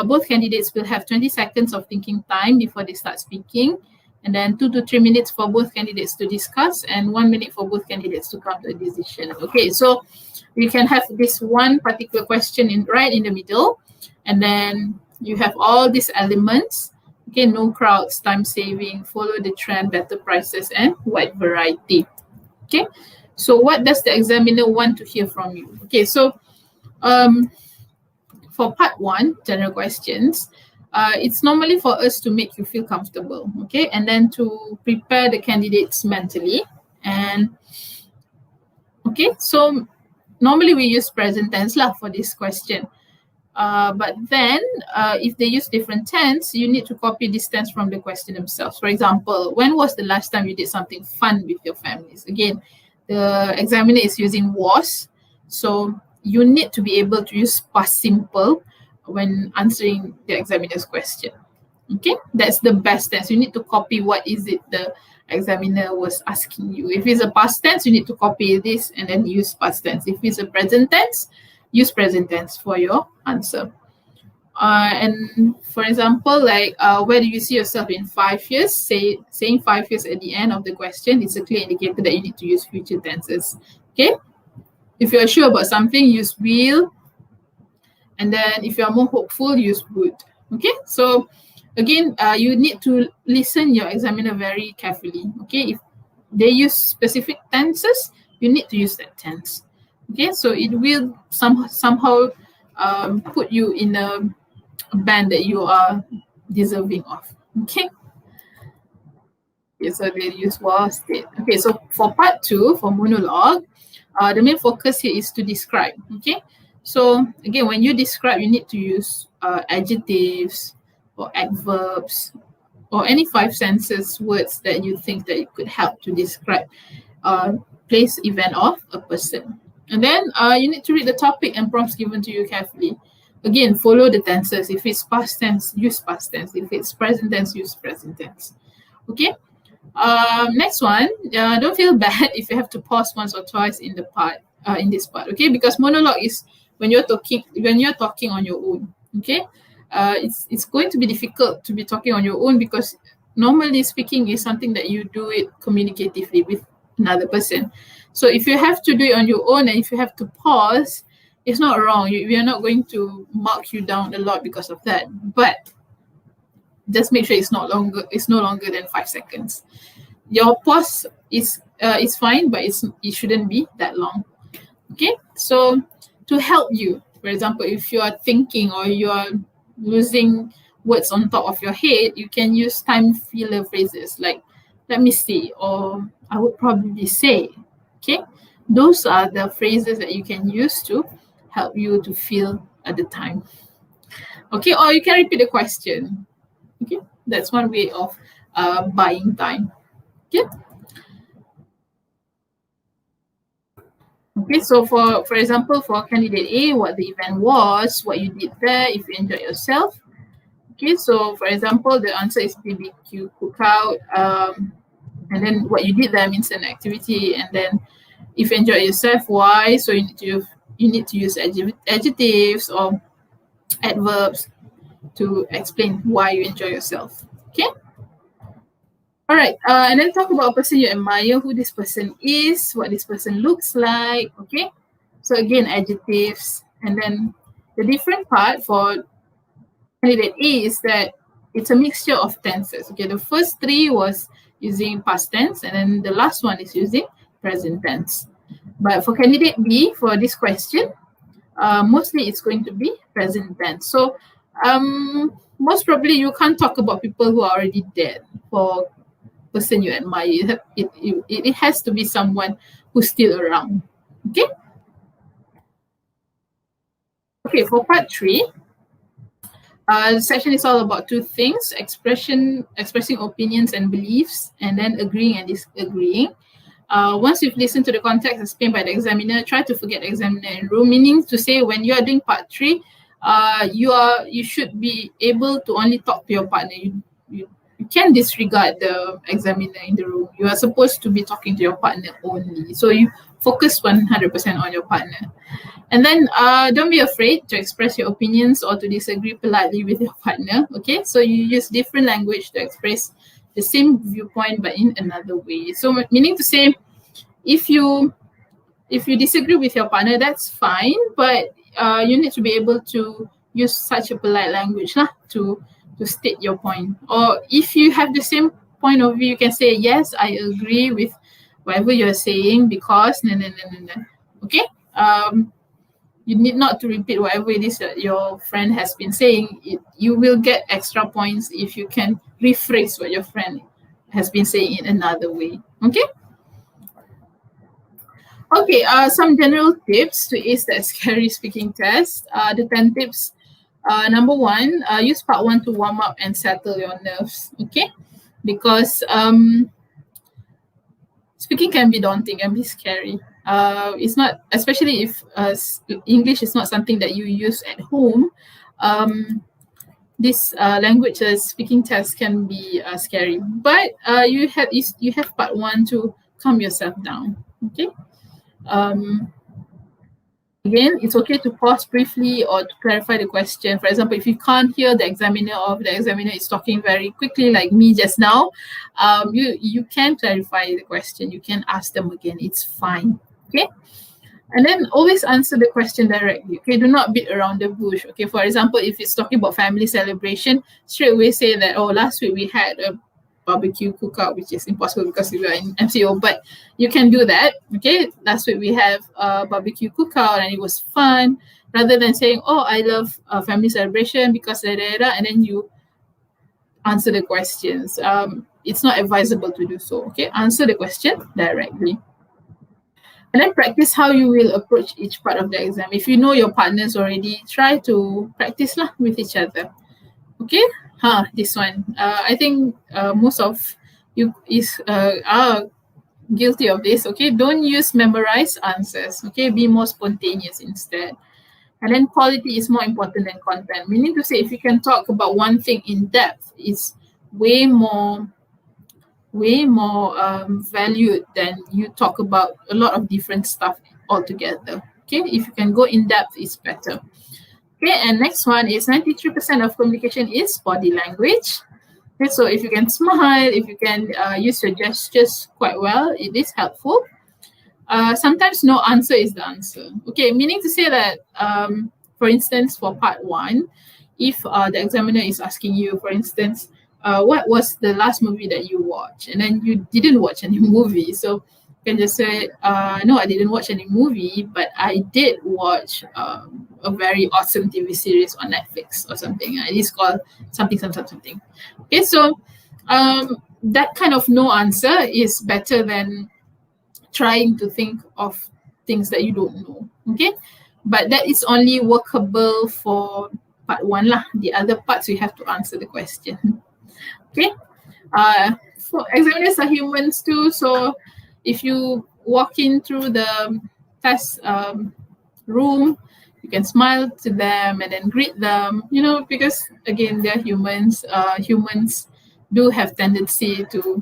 Both candidates will have 20 seconds of thinking time before they start speaking, and then 2 to 3 minutes for both candidates to discuss, and 1 minute for both candidates to come to a decision. Okay, so you can have this one particular question right in the middle, and then you have all these elements. Okay, no crowds, time saving, follow the trend, better prices, and wide variety. Okay, so what does the examiner want to hear from you? Okay, so for part 1, general questions, it's normally for us to make you feel comfortable, okay, and then to prepare the candidates mentally. And okay, so normally we use present tense for this question. But then if they use different tense, you need to copy this tense from the question themselves. For example, when was the last time you did something fun with your families? Again, the examiner is using was, so you need to be able to use past simple when answering the examiner's question. Okay, that's the best tense. You need to copy what is it the examiner was asking you. If it's a past tense, you need to copy this and then use past tense. If it's a present tense, use present tense for your answer. And for example, like where do you see yourself in 5 years? Saying 5 years at the end of the question is a clear indicator that you need to use future tenses. Okay, if you're sure about something, use will, and then if you're more hopeful, use would. Okay, so again, you need to listen your examiner very carefully. Okay, if they use specific tenses, you need to use that tense. Okay, so it will somehow put you in a band that you are deserving of. Okay. Okay, so they use was, did. Okay, so for part 2, for monologue, the main focus here is to describe. Okay, so again, when you describe, you need to use adjectives or adverbs or any 5 senses words that you think that it could help to describe place, event, or a person. And then you need to read the topic and prompts given to you carefully. Again, follow the tenses. If it's past tense, use past tense. If it's present tense, use present tense. Okay. Next one. Don't feel bad if you have to pause once or twice in this part. Okay, because monologue is when you're talking on your own. Okay. It's going to be difficult to be talking on your own, because normally speaking is something that you do it communicatively with another person. So if you have to do it on your own and if you have to pause, it's not wrong. We are not going to mark you down a lot because of that. But just make sure it's no longer than 5 seconds. Your pause is fine, but it shouldn't be that long. Okay, so to help you, for example, if you are thinking or you are losing words on top of your head, you can use time filler phrases like "let me see" or "I would probably say." Okay, those are the phrases that you can use to help you to fill at the time. Okay, or you can repeat the question. Okay, that's one way of buying time. Okay. Okay, so for example, for candidate A, what the event was, what you did there, if you enjoyed yourself. Okay, so for example, the answer is BBQ cookout, and then what you did there means an activity, and then if you enjoy yourself, why? So you need to use adjectives or adverbs to explain why you enjoy yourself. Okay. All right. And then talk about a person you admire, who this person is, what this person looks like. Okay. So again, adjectives, and then the different part for candidate A is that it's a mixture of tenses. Okay. The first three was using past tense, and then the last one is using present tense. But for candidate B, for this question, mostly it's going to be present tense. So most probably you can't talk about people who are already dead for person you admire. It has to be someone who's still around. Okay. Okay, for part 3, the section is all about two things: expressing opinions and beliefs, and then agreeing and disagreeing. Once you've listened to the context explained by the examiner, try to forget the examiner in room. Meaning to say, when you are doing part 3, you should be able to only talk to your partner. You can disregard the examiner in the room. You are supposed to be talking to your partner only. So you focus 100% on your partner. And then don't be afraid to express your opinions or to disagree politely with your partner. Okay, so you use different language to express the same viewpoint but in another way. So meaning to say, if you disagree with your partner, that's fine, but you need to be able to use such a polite language to state your point. Or if you have the same point of view, you can say, yes, I agree with whatever you're saying because okay. You need not to repeat whatever it is that your friend has been saying. You will get extra points if you can rephrase what your friend has been saying in another way. Okay. Okay, some general tips to ace that scary speaking test. The 10 tips. Number 1, use part 1 to warm up and settle your nerves. Okay, because speaking can be daunting and be scary. It's not, especially if English is not something that you use at home. This language speaking test can be scary, but you have part 1 to calm yourself down. Okay. Again, it's okay to pause briefly or to clarify the question. For example, if you can't hear the examiner or if the examiner is talking very quickly like me just now, you can clarify the question. You can ask them again. It's fine. Okay. And then always answer the question directly. Okay, do not beat around the bush. Okay, for example, if it's talking about family celebration, straight away say that, oh, last week we had a barbecue cookout, which is impossible because we are in MCO, but you can do that. Okay, last week we have a barbecue cookout and it was fun, rather than saying, oh, I love family celebration because and then you answer the questions. It's not advisable to do so. Okay, answer the question directly. And then practice how you will approach each part of the exam. If you know your partners already, try to practice with each other. Okay? This one. I think most of you are guilty of this. Okay? Don't use memorized answers. Okay? Be more spontaneous instead. And then quality is more important than content. Meaning to say, if you can talk about one thing in depth, it's way more valued than you talk about a lot of different stuff altogether. Okay, if you can go in depth, it's better. Okay, and next one is 93% of communication is body language. Okay, so if you can smile, if you can use your gestures quite well, it is helpful. Sometimes no answer is the answer. Okay, meaning to say that, for instance, for part 1, if the examiner is asking you, for instance, what was the last movie that you watched? And then you didn't watch any movie. So you can just say, no, I didn't watch any movie, but I did watch a very awesome TV series on Netflix or something. It is called something. Okay, so that kind of no answer is better than trying to think of things that you don't know. Okay, but that is only workable for part one lah. The other parts we have to answer the question. Okay. So examiners are humans too. So if you walk in through the test room, you can smile to them and then greet them. You know, because again they're humans. Humans do have tendency to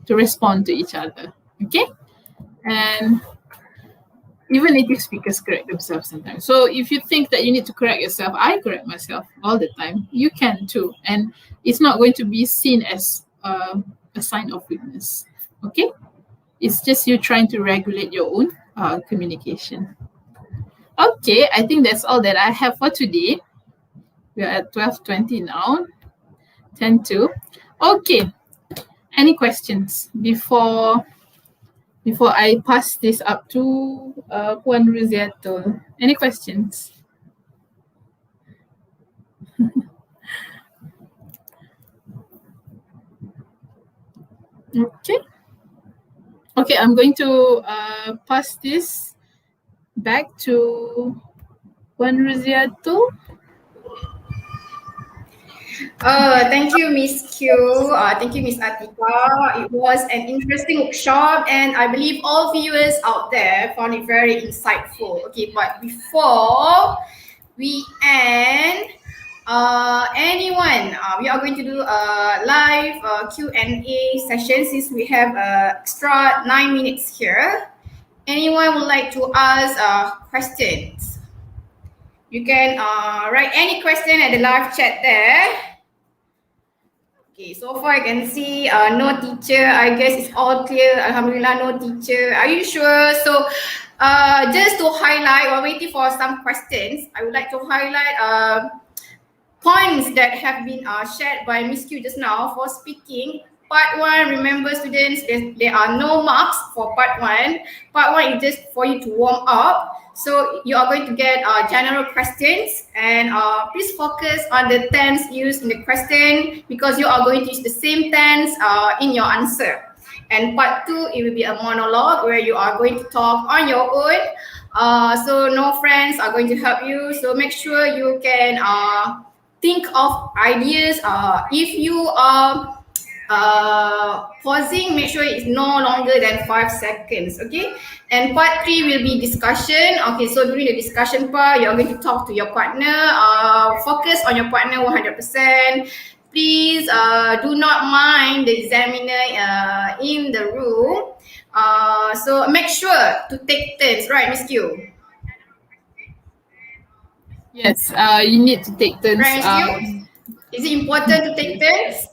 respond to each other. Okay, and even native speakers correct themselves sometimes. So if you think that you need to correct yourself, I correct myself all the time. You can too, and it's not going to be seen as a sign of weakness. Okay, it's just you trying to regulate your own communication. Okay, I think that's all that I have for today. We are at 12:20 now. 10:02. Okay. Any questions before I pass this up to Puan Ruziatul? Any questions? Okay. Okay, I'm going to pass this back to Puan Ruziatul. Thank you, Miss Q. Thank you, Miss Atika. It was an interesting workshop, and I believe all viewers out there found it very insightful. Okay, but before we end, anyone, we are going to do a live Q&A session since we have extra 9 minutes here. Anyone would like to ask questions? You can write any question at the live chat there. Okay, so far I can see no teacher. I guess it's all clear. Alhamdulillah, no teacher. Are you sure? So just to highlight, while waiting for some questions, I would like to highlight points that have been shared by Miss Q just now for speaking. Part 1, remember students, there are no marks for part 1. Part 1 is just for you to warm up. So you are going to get general questions, and please focus on the tense used in the question because you are going to use the same tense in your answer. And part 2, it will be a monologue where you are going to talk on your own. So no friends are going to help you. So make sure you can think of ideas. If you are pausing, make sure it's no longer than 5 seconds. Okay, and part 3 will be discussion. Okay, so during the discussion part, you're going to talk to your partner. Focus on your partner 100%. Please do not mind the examiner in the room. So make sure to take turns, right, Miss Q? Yes, you need to take turns. Right, Miss Q? Is it important to take turns?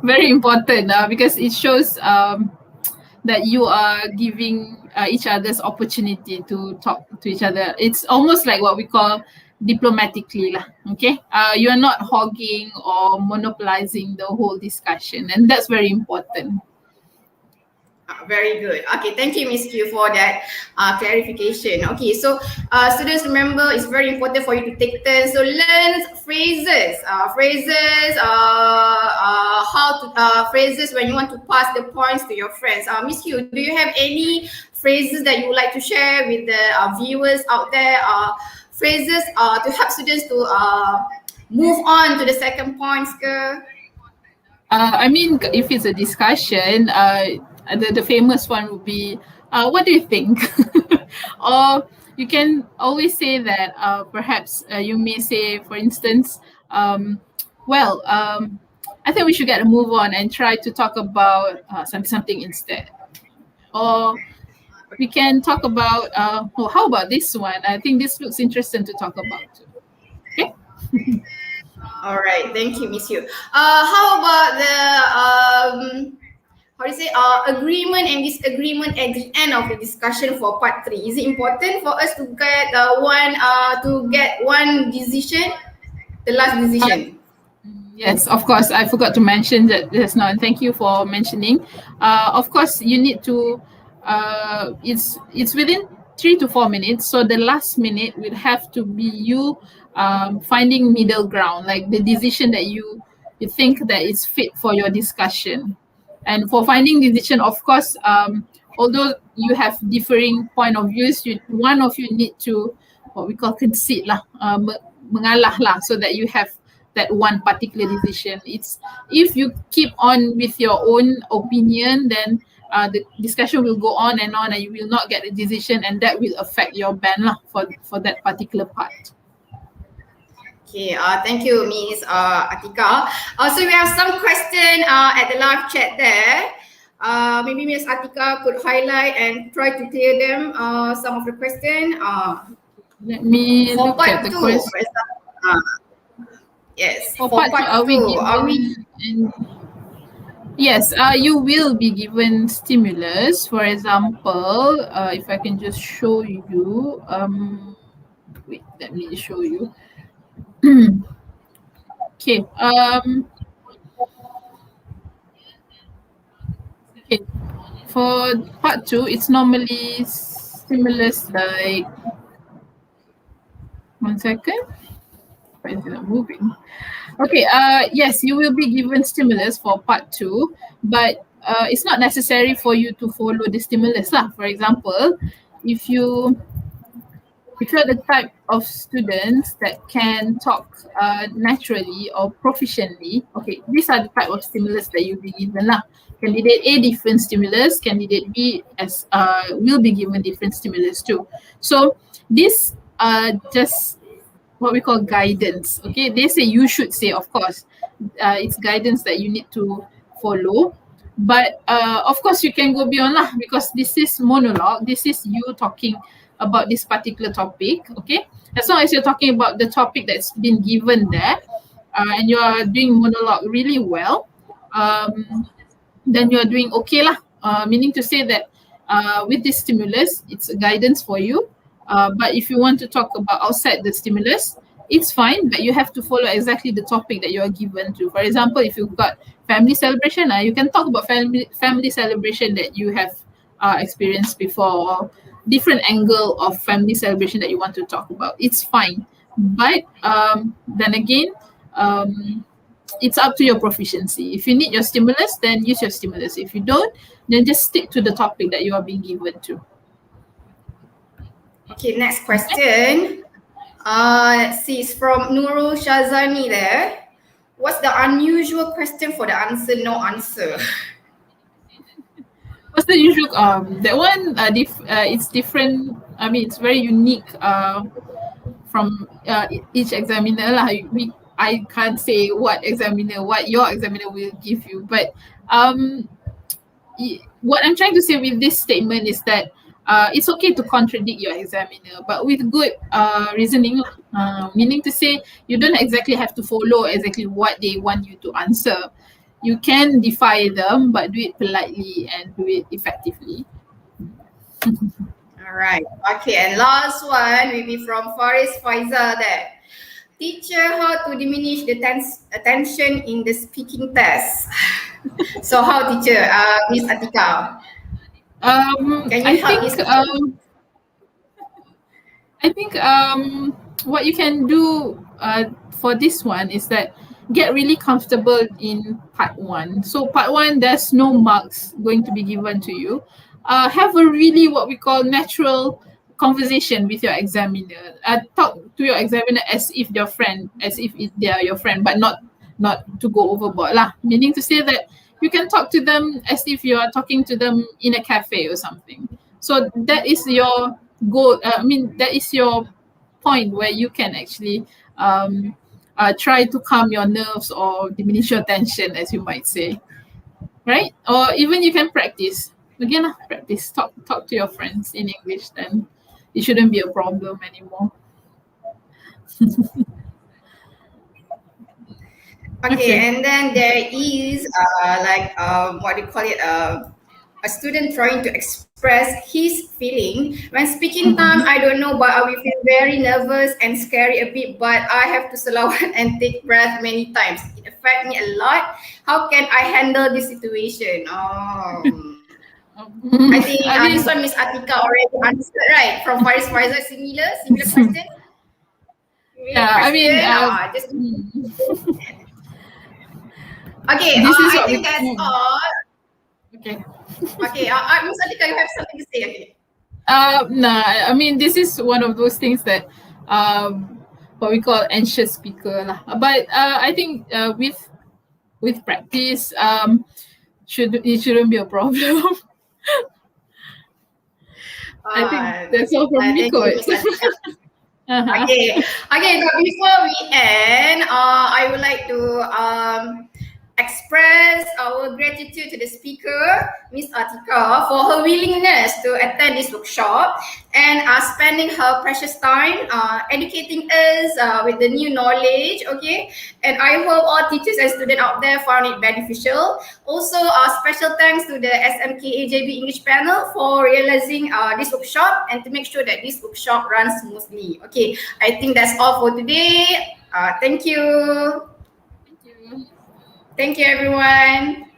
Very important because it shows that you are giving each other's opportunity to talk to each other. It's almost like what we call diplomatically lah. Okay, you are not hogging or monopolizing the whole discussion, and that's very important. Very good. Okay, thank you, Miss Q, for that clarification. Okay, so students, remember it's very important for you to take turns. So learn phrases, phrases when you want to pass the points to your friends. Miss Q, do you have any phrases that you would like to share with the viewers out there? Phrases to help students to move on to the second point, girl? I mean, if it's a discussion, the famous one would be, what do you think? Or you can always say that perhaps you may say, for instance, I think we should get a move on and try to talk about something instead. Or we can talk about, how about this one? I think this looks interesting to talk about too. Okay? All right, thank you, Miss Yu. How about the agreement and disagreement at the end of the discussion for part 3? Is it important for us to get one decision, the last decision? Yes, of course. I forgot to mention that just now, and thank you for mentioning. Of course, you need to. It's within 3 to 4 minutes. So the last minute will have to be you finding middle ground, like the decision that you think that is fit for your discussion. And for finding decision, of course, although you have differing point of views, one of you need to what we call concede lah, mengalah lah, so that you have that one particular decision. It's if you keep on with your own opinion, then the discussion will go on, and you will not get a decision, and that will affect your band lah for that particular part. Okay, thank you, Miss Atika. So we have some question at the live chat there. Maybe Miss Atika could highlight and try to clear them. Some of the question. Let me For look at part the two, question. for example. Yes, For part two, are we given? Yes, you will be given stimulus. For example, if I can just show you. Wait, let me show you. Okay. Okay. For part two, it's normally stimulus like. 1 second. Why is it not moving? Okay. Yes, you will be given stimulus for part two, but it's not necessary for you to follow the stimulus lah. For example, if you're the type of students that can talk naturally or proficiently, okay, these are the type of stimulus that you'll be given lah. Candidate A, different stimulus. Candidate B will be given different stimulus too. So this just what we call guidance. Okay, they say you should say, of course, it's guidance that you need to follow. But of course, you can go beyond lah, because this is monologue. This is you talking about this particular topic. Okay, as long as you're talking about the topic that's been given there, and you are doing monologue really well, then you're doing okay lah. Meaning to say that with this stimulus, it's a guidance for you. But if you want to talk about outside the stimulus, it's fine, but you have to follow exactly the topic that you are given to. For example, if you've got family celebration, you can talk about family celebration that you have experienced before, or different angle of family celebration that you want to talk about. It's fine. But then again, it's up to your proficiency. If you need your stimulus, then use your stimulus. If you don't, then just stick to the topic that you are being given to. Okay, next question. Let's see, it's from Nurul Shazani there. What's the unusual question for the answer no answer? What's the usual? That one, it's different. I mean, it's very unique from each examiner lah. I can't say what your examiner will give you, but what I'm trying to say with this statement is that it's okay to contradict your examiner, but with good reasoning, meaning to say you don't exactly have to follow exactly what they want you to answer. You can defy them, but do it politely and do it effectively. All right. Okay, and last one will be from Faris Faizal there. Teacher, how to diminish the attention in the speaking test? So how, teacher? Miss Atika? Can you help this? I think what you can do for this one is that get really comfortable in part one. So part one, there's no marks going to be given to you. Have a really what we call natural conversation with your examiner. Talk to your examiner as if they're friend, as if they are your friend, but not to go overboard lah. Meaning to say that you can talk to them as if you are talking to them in a cafe or something. So that is your goal. That is your point where you can actually try to calm your nerves or diminish your tension, as you might say, right? Or even you can practice. Again, practice. Talk to your friends in English, then it shouldn't be a problem anymore. Okay, and then there is what do you call it? A student trying to express his feeling. When speaking time, I don't know, but I will feel very nervous and scary a bit, but I have to slow and take breath many times. It affects me a lot. How can I handle this situation? I think this one Miss Atika already answered, right? From Faris Faizal, similar question. Yeah, just okay, I think that's all. Okay. Okay, Miss Atika, you have something to say, okay? No, I mean this is one of those things that what we call anxious speaker lah. But I think with practice it shouldn't be a problem. I think that's all from me, Thank you, Coach. Miss Atika. Uh-huh. Okay, but before we end, I would like to express our gratitude to the speaker, Miss Atika, for her willingness to attend this workshop and spending her precious time educating us with the new knowledge, okay? And I hope all teachers and students out there found it beneficial. Also, special thanks to the SMKAJB English panel for realizing this workshop and to make sure that this workshop runs smoothly. Okay, I think that's all for today. Thank you. Thank you. Thank you, everyone.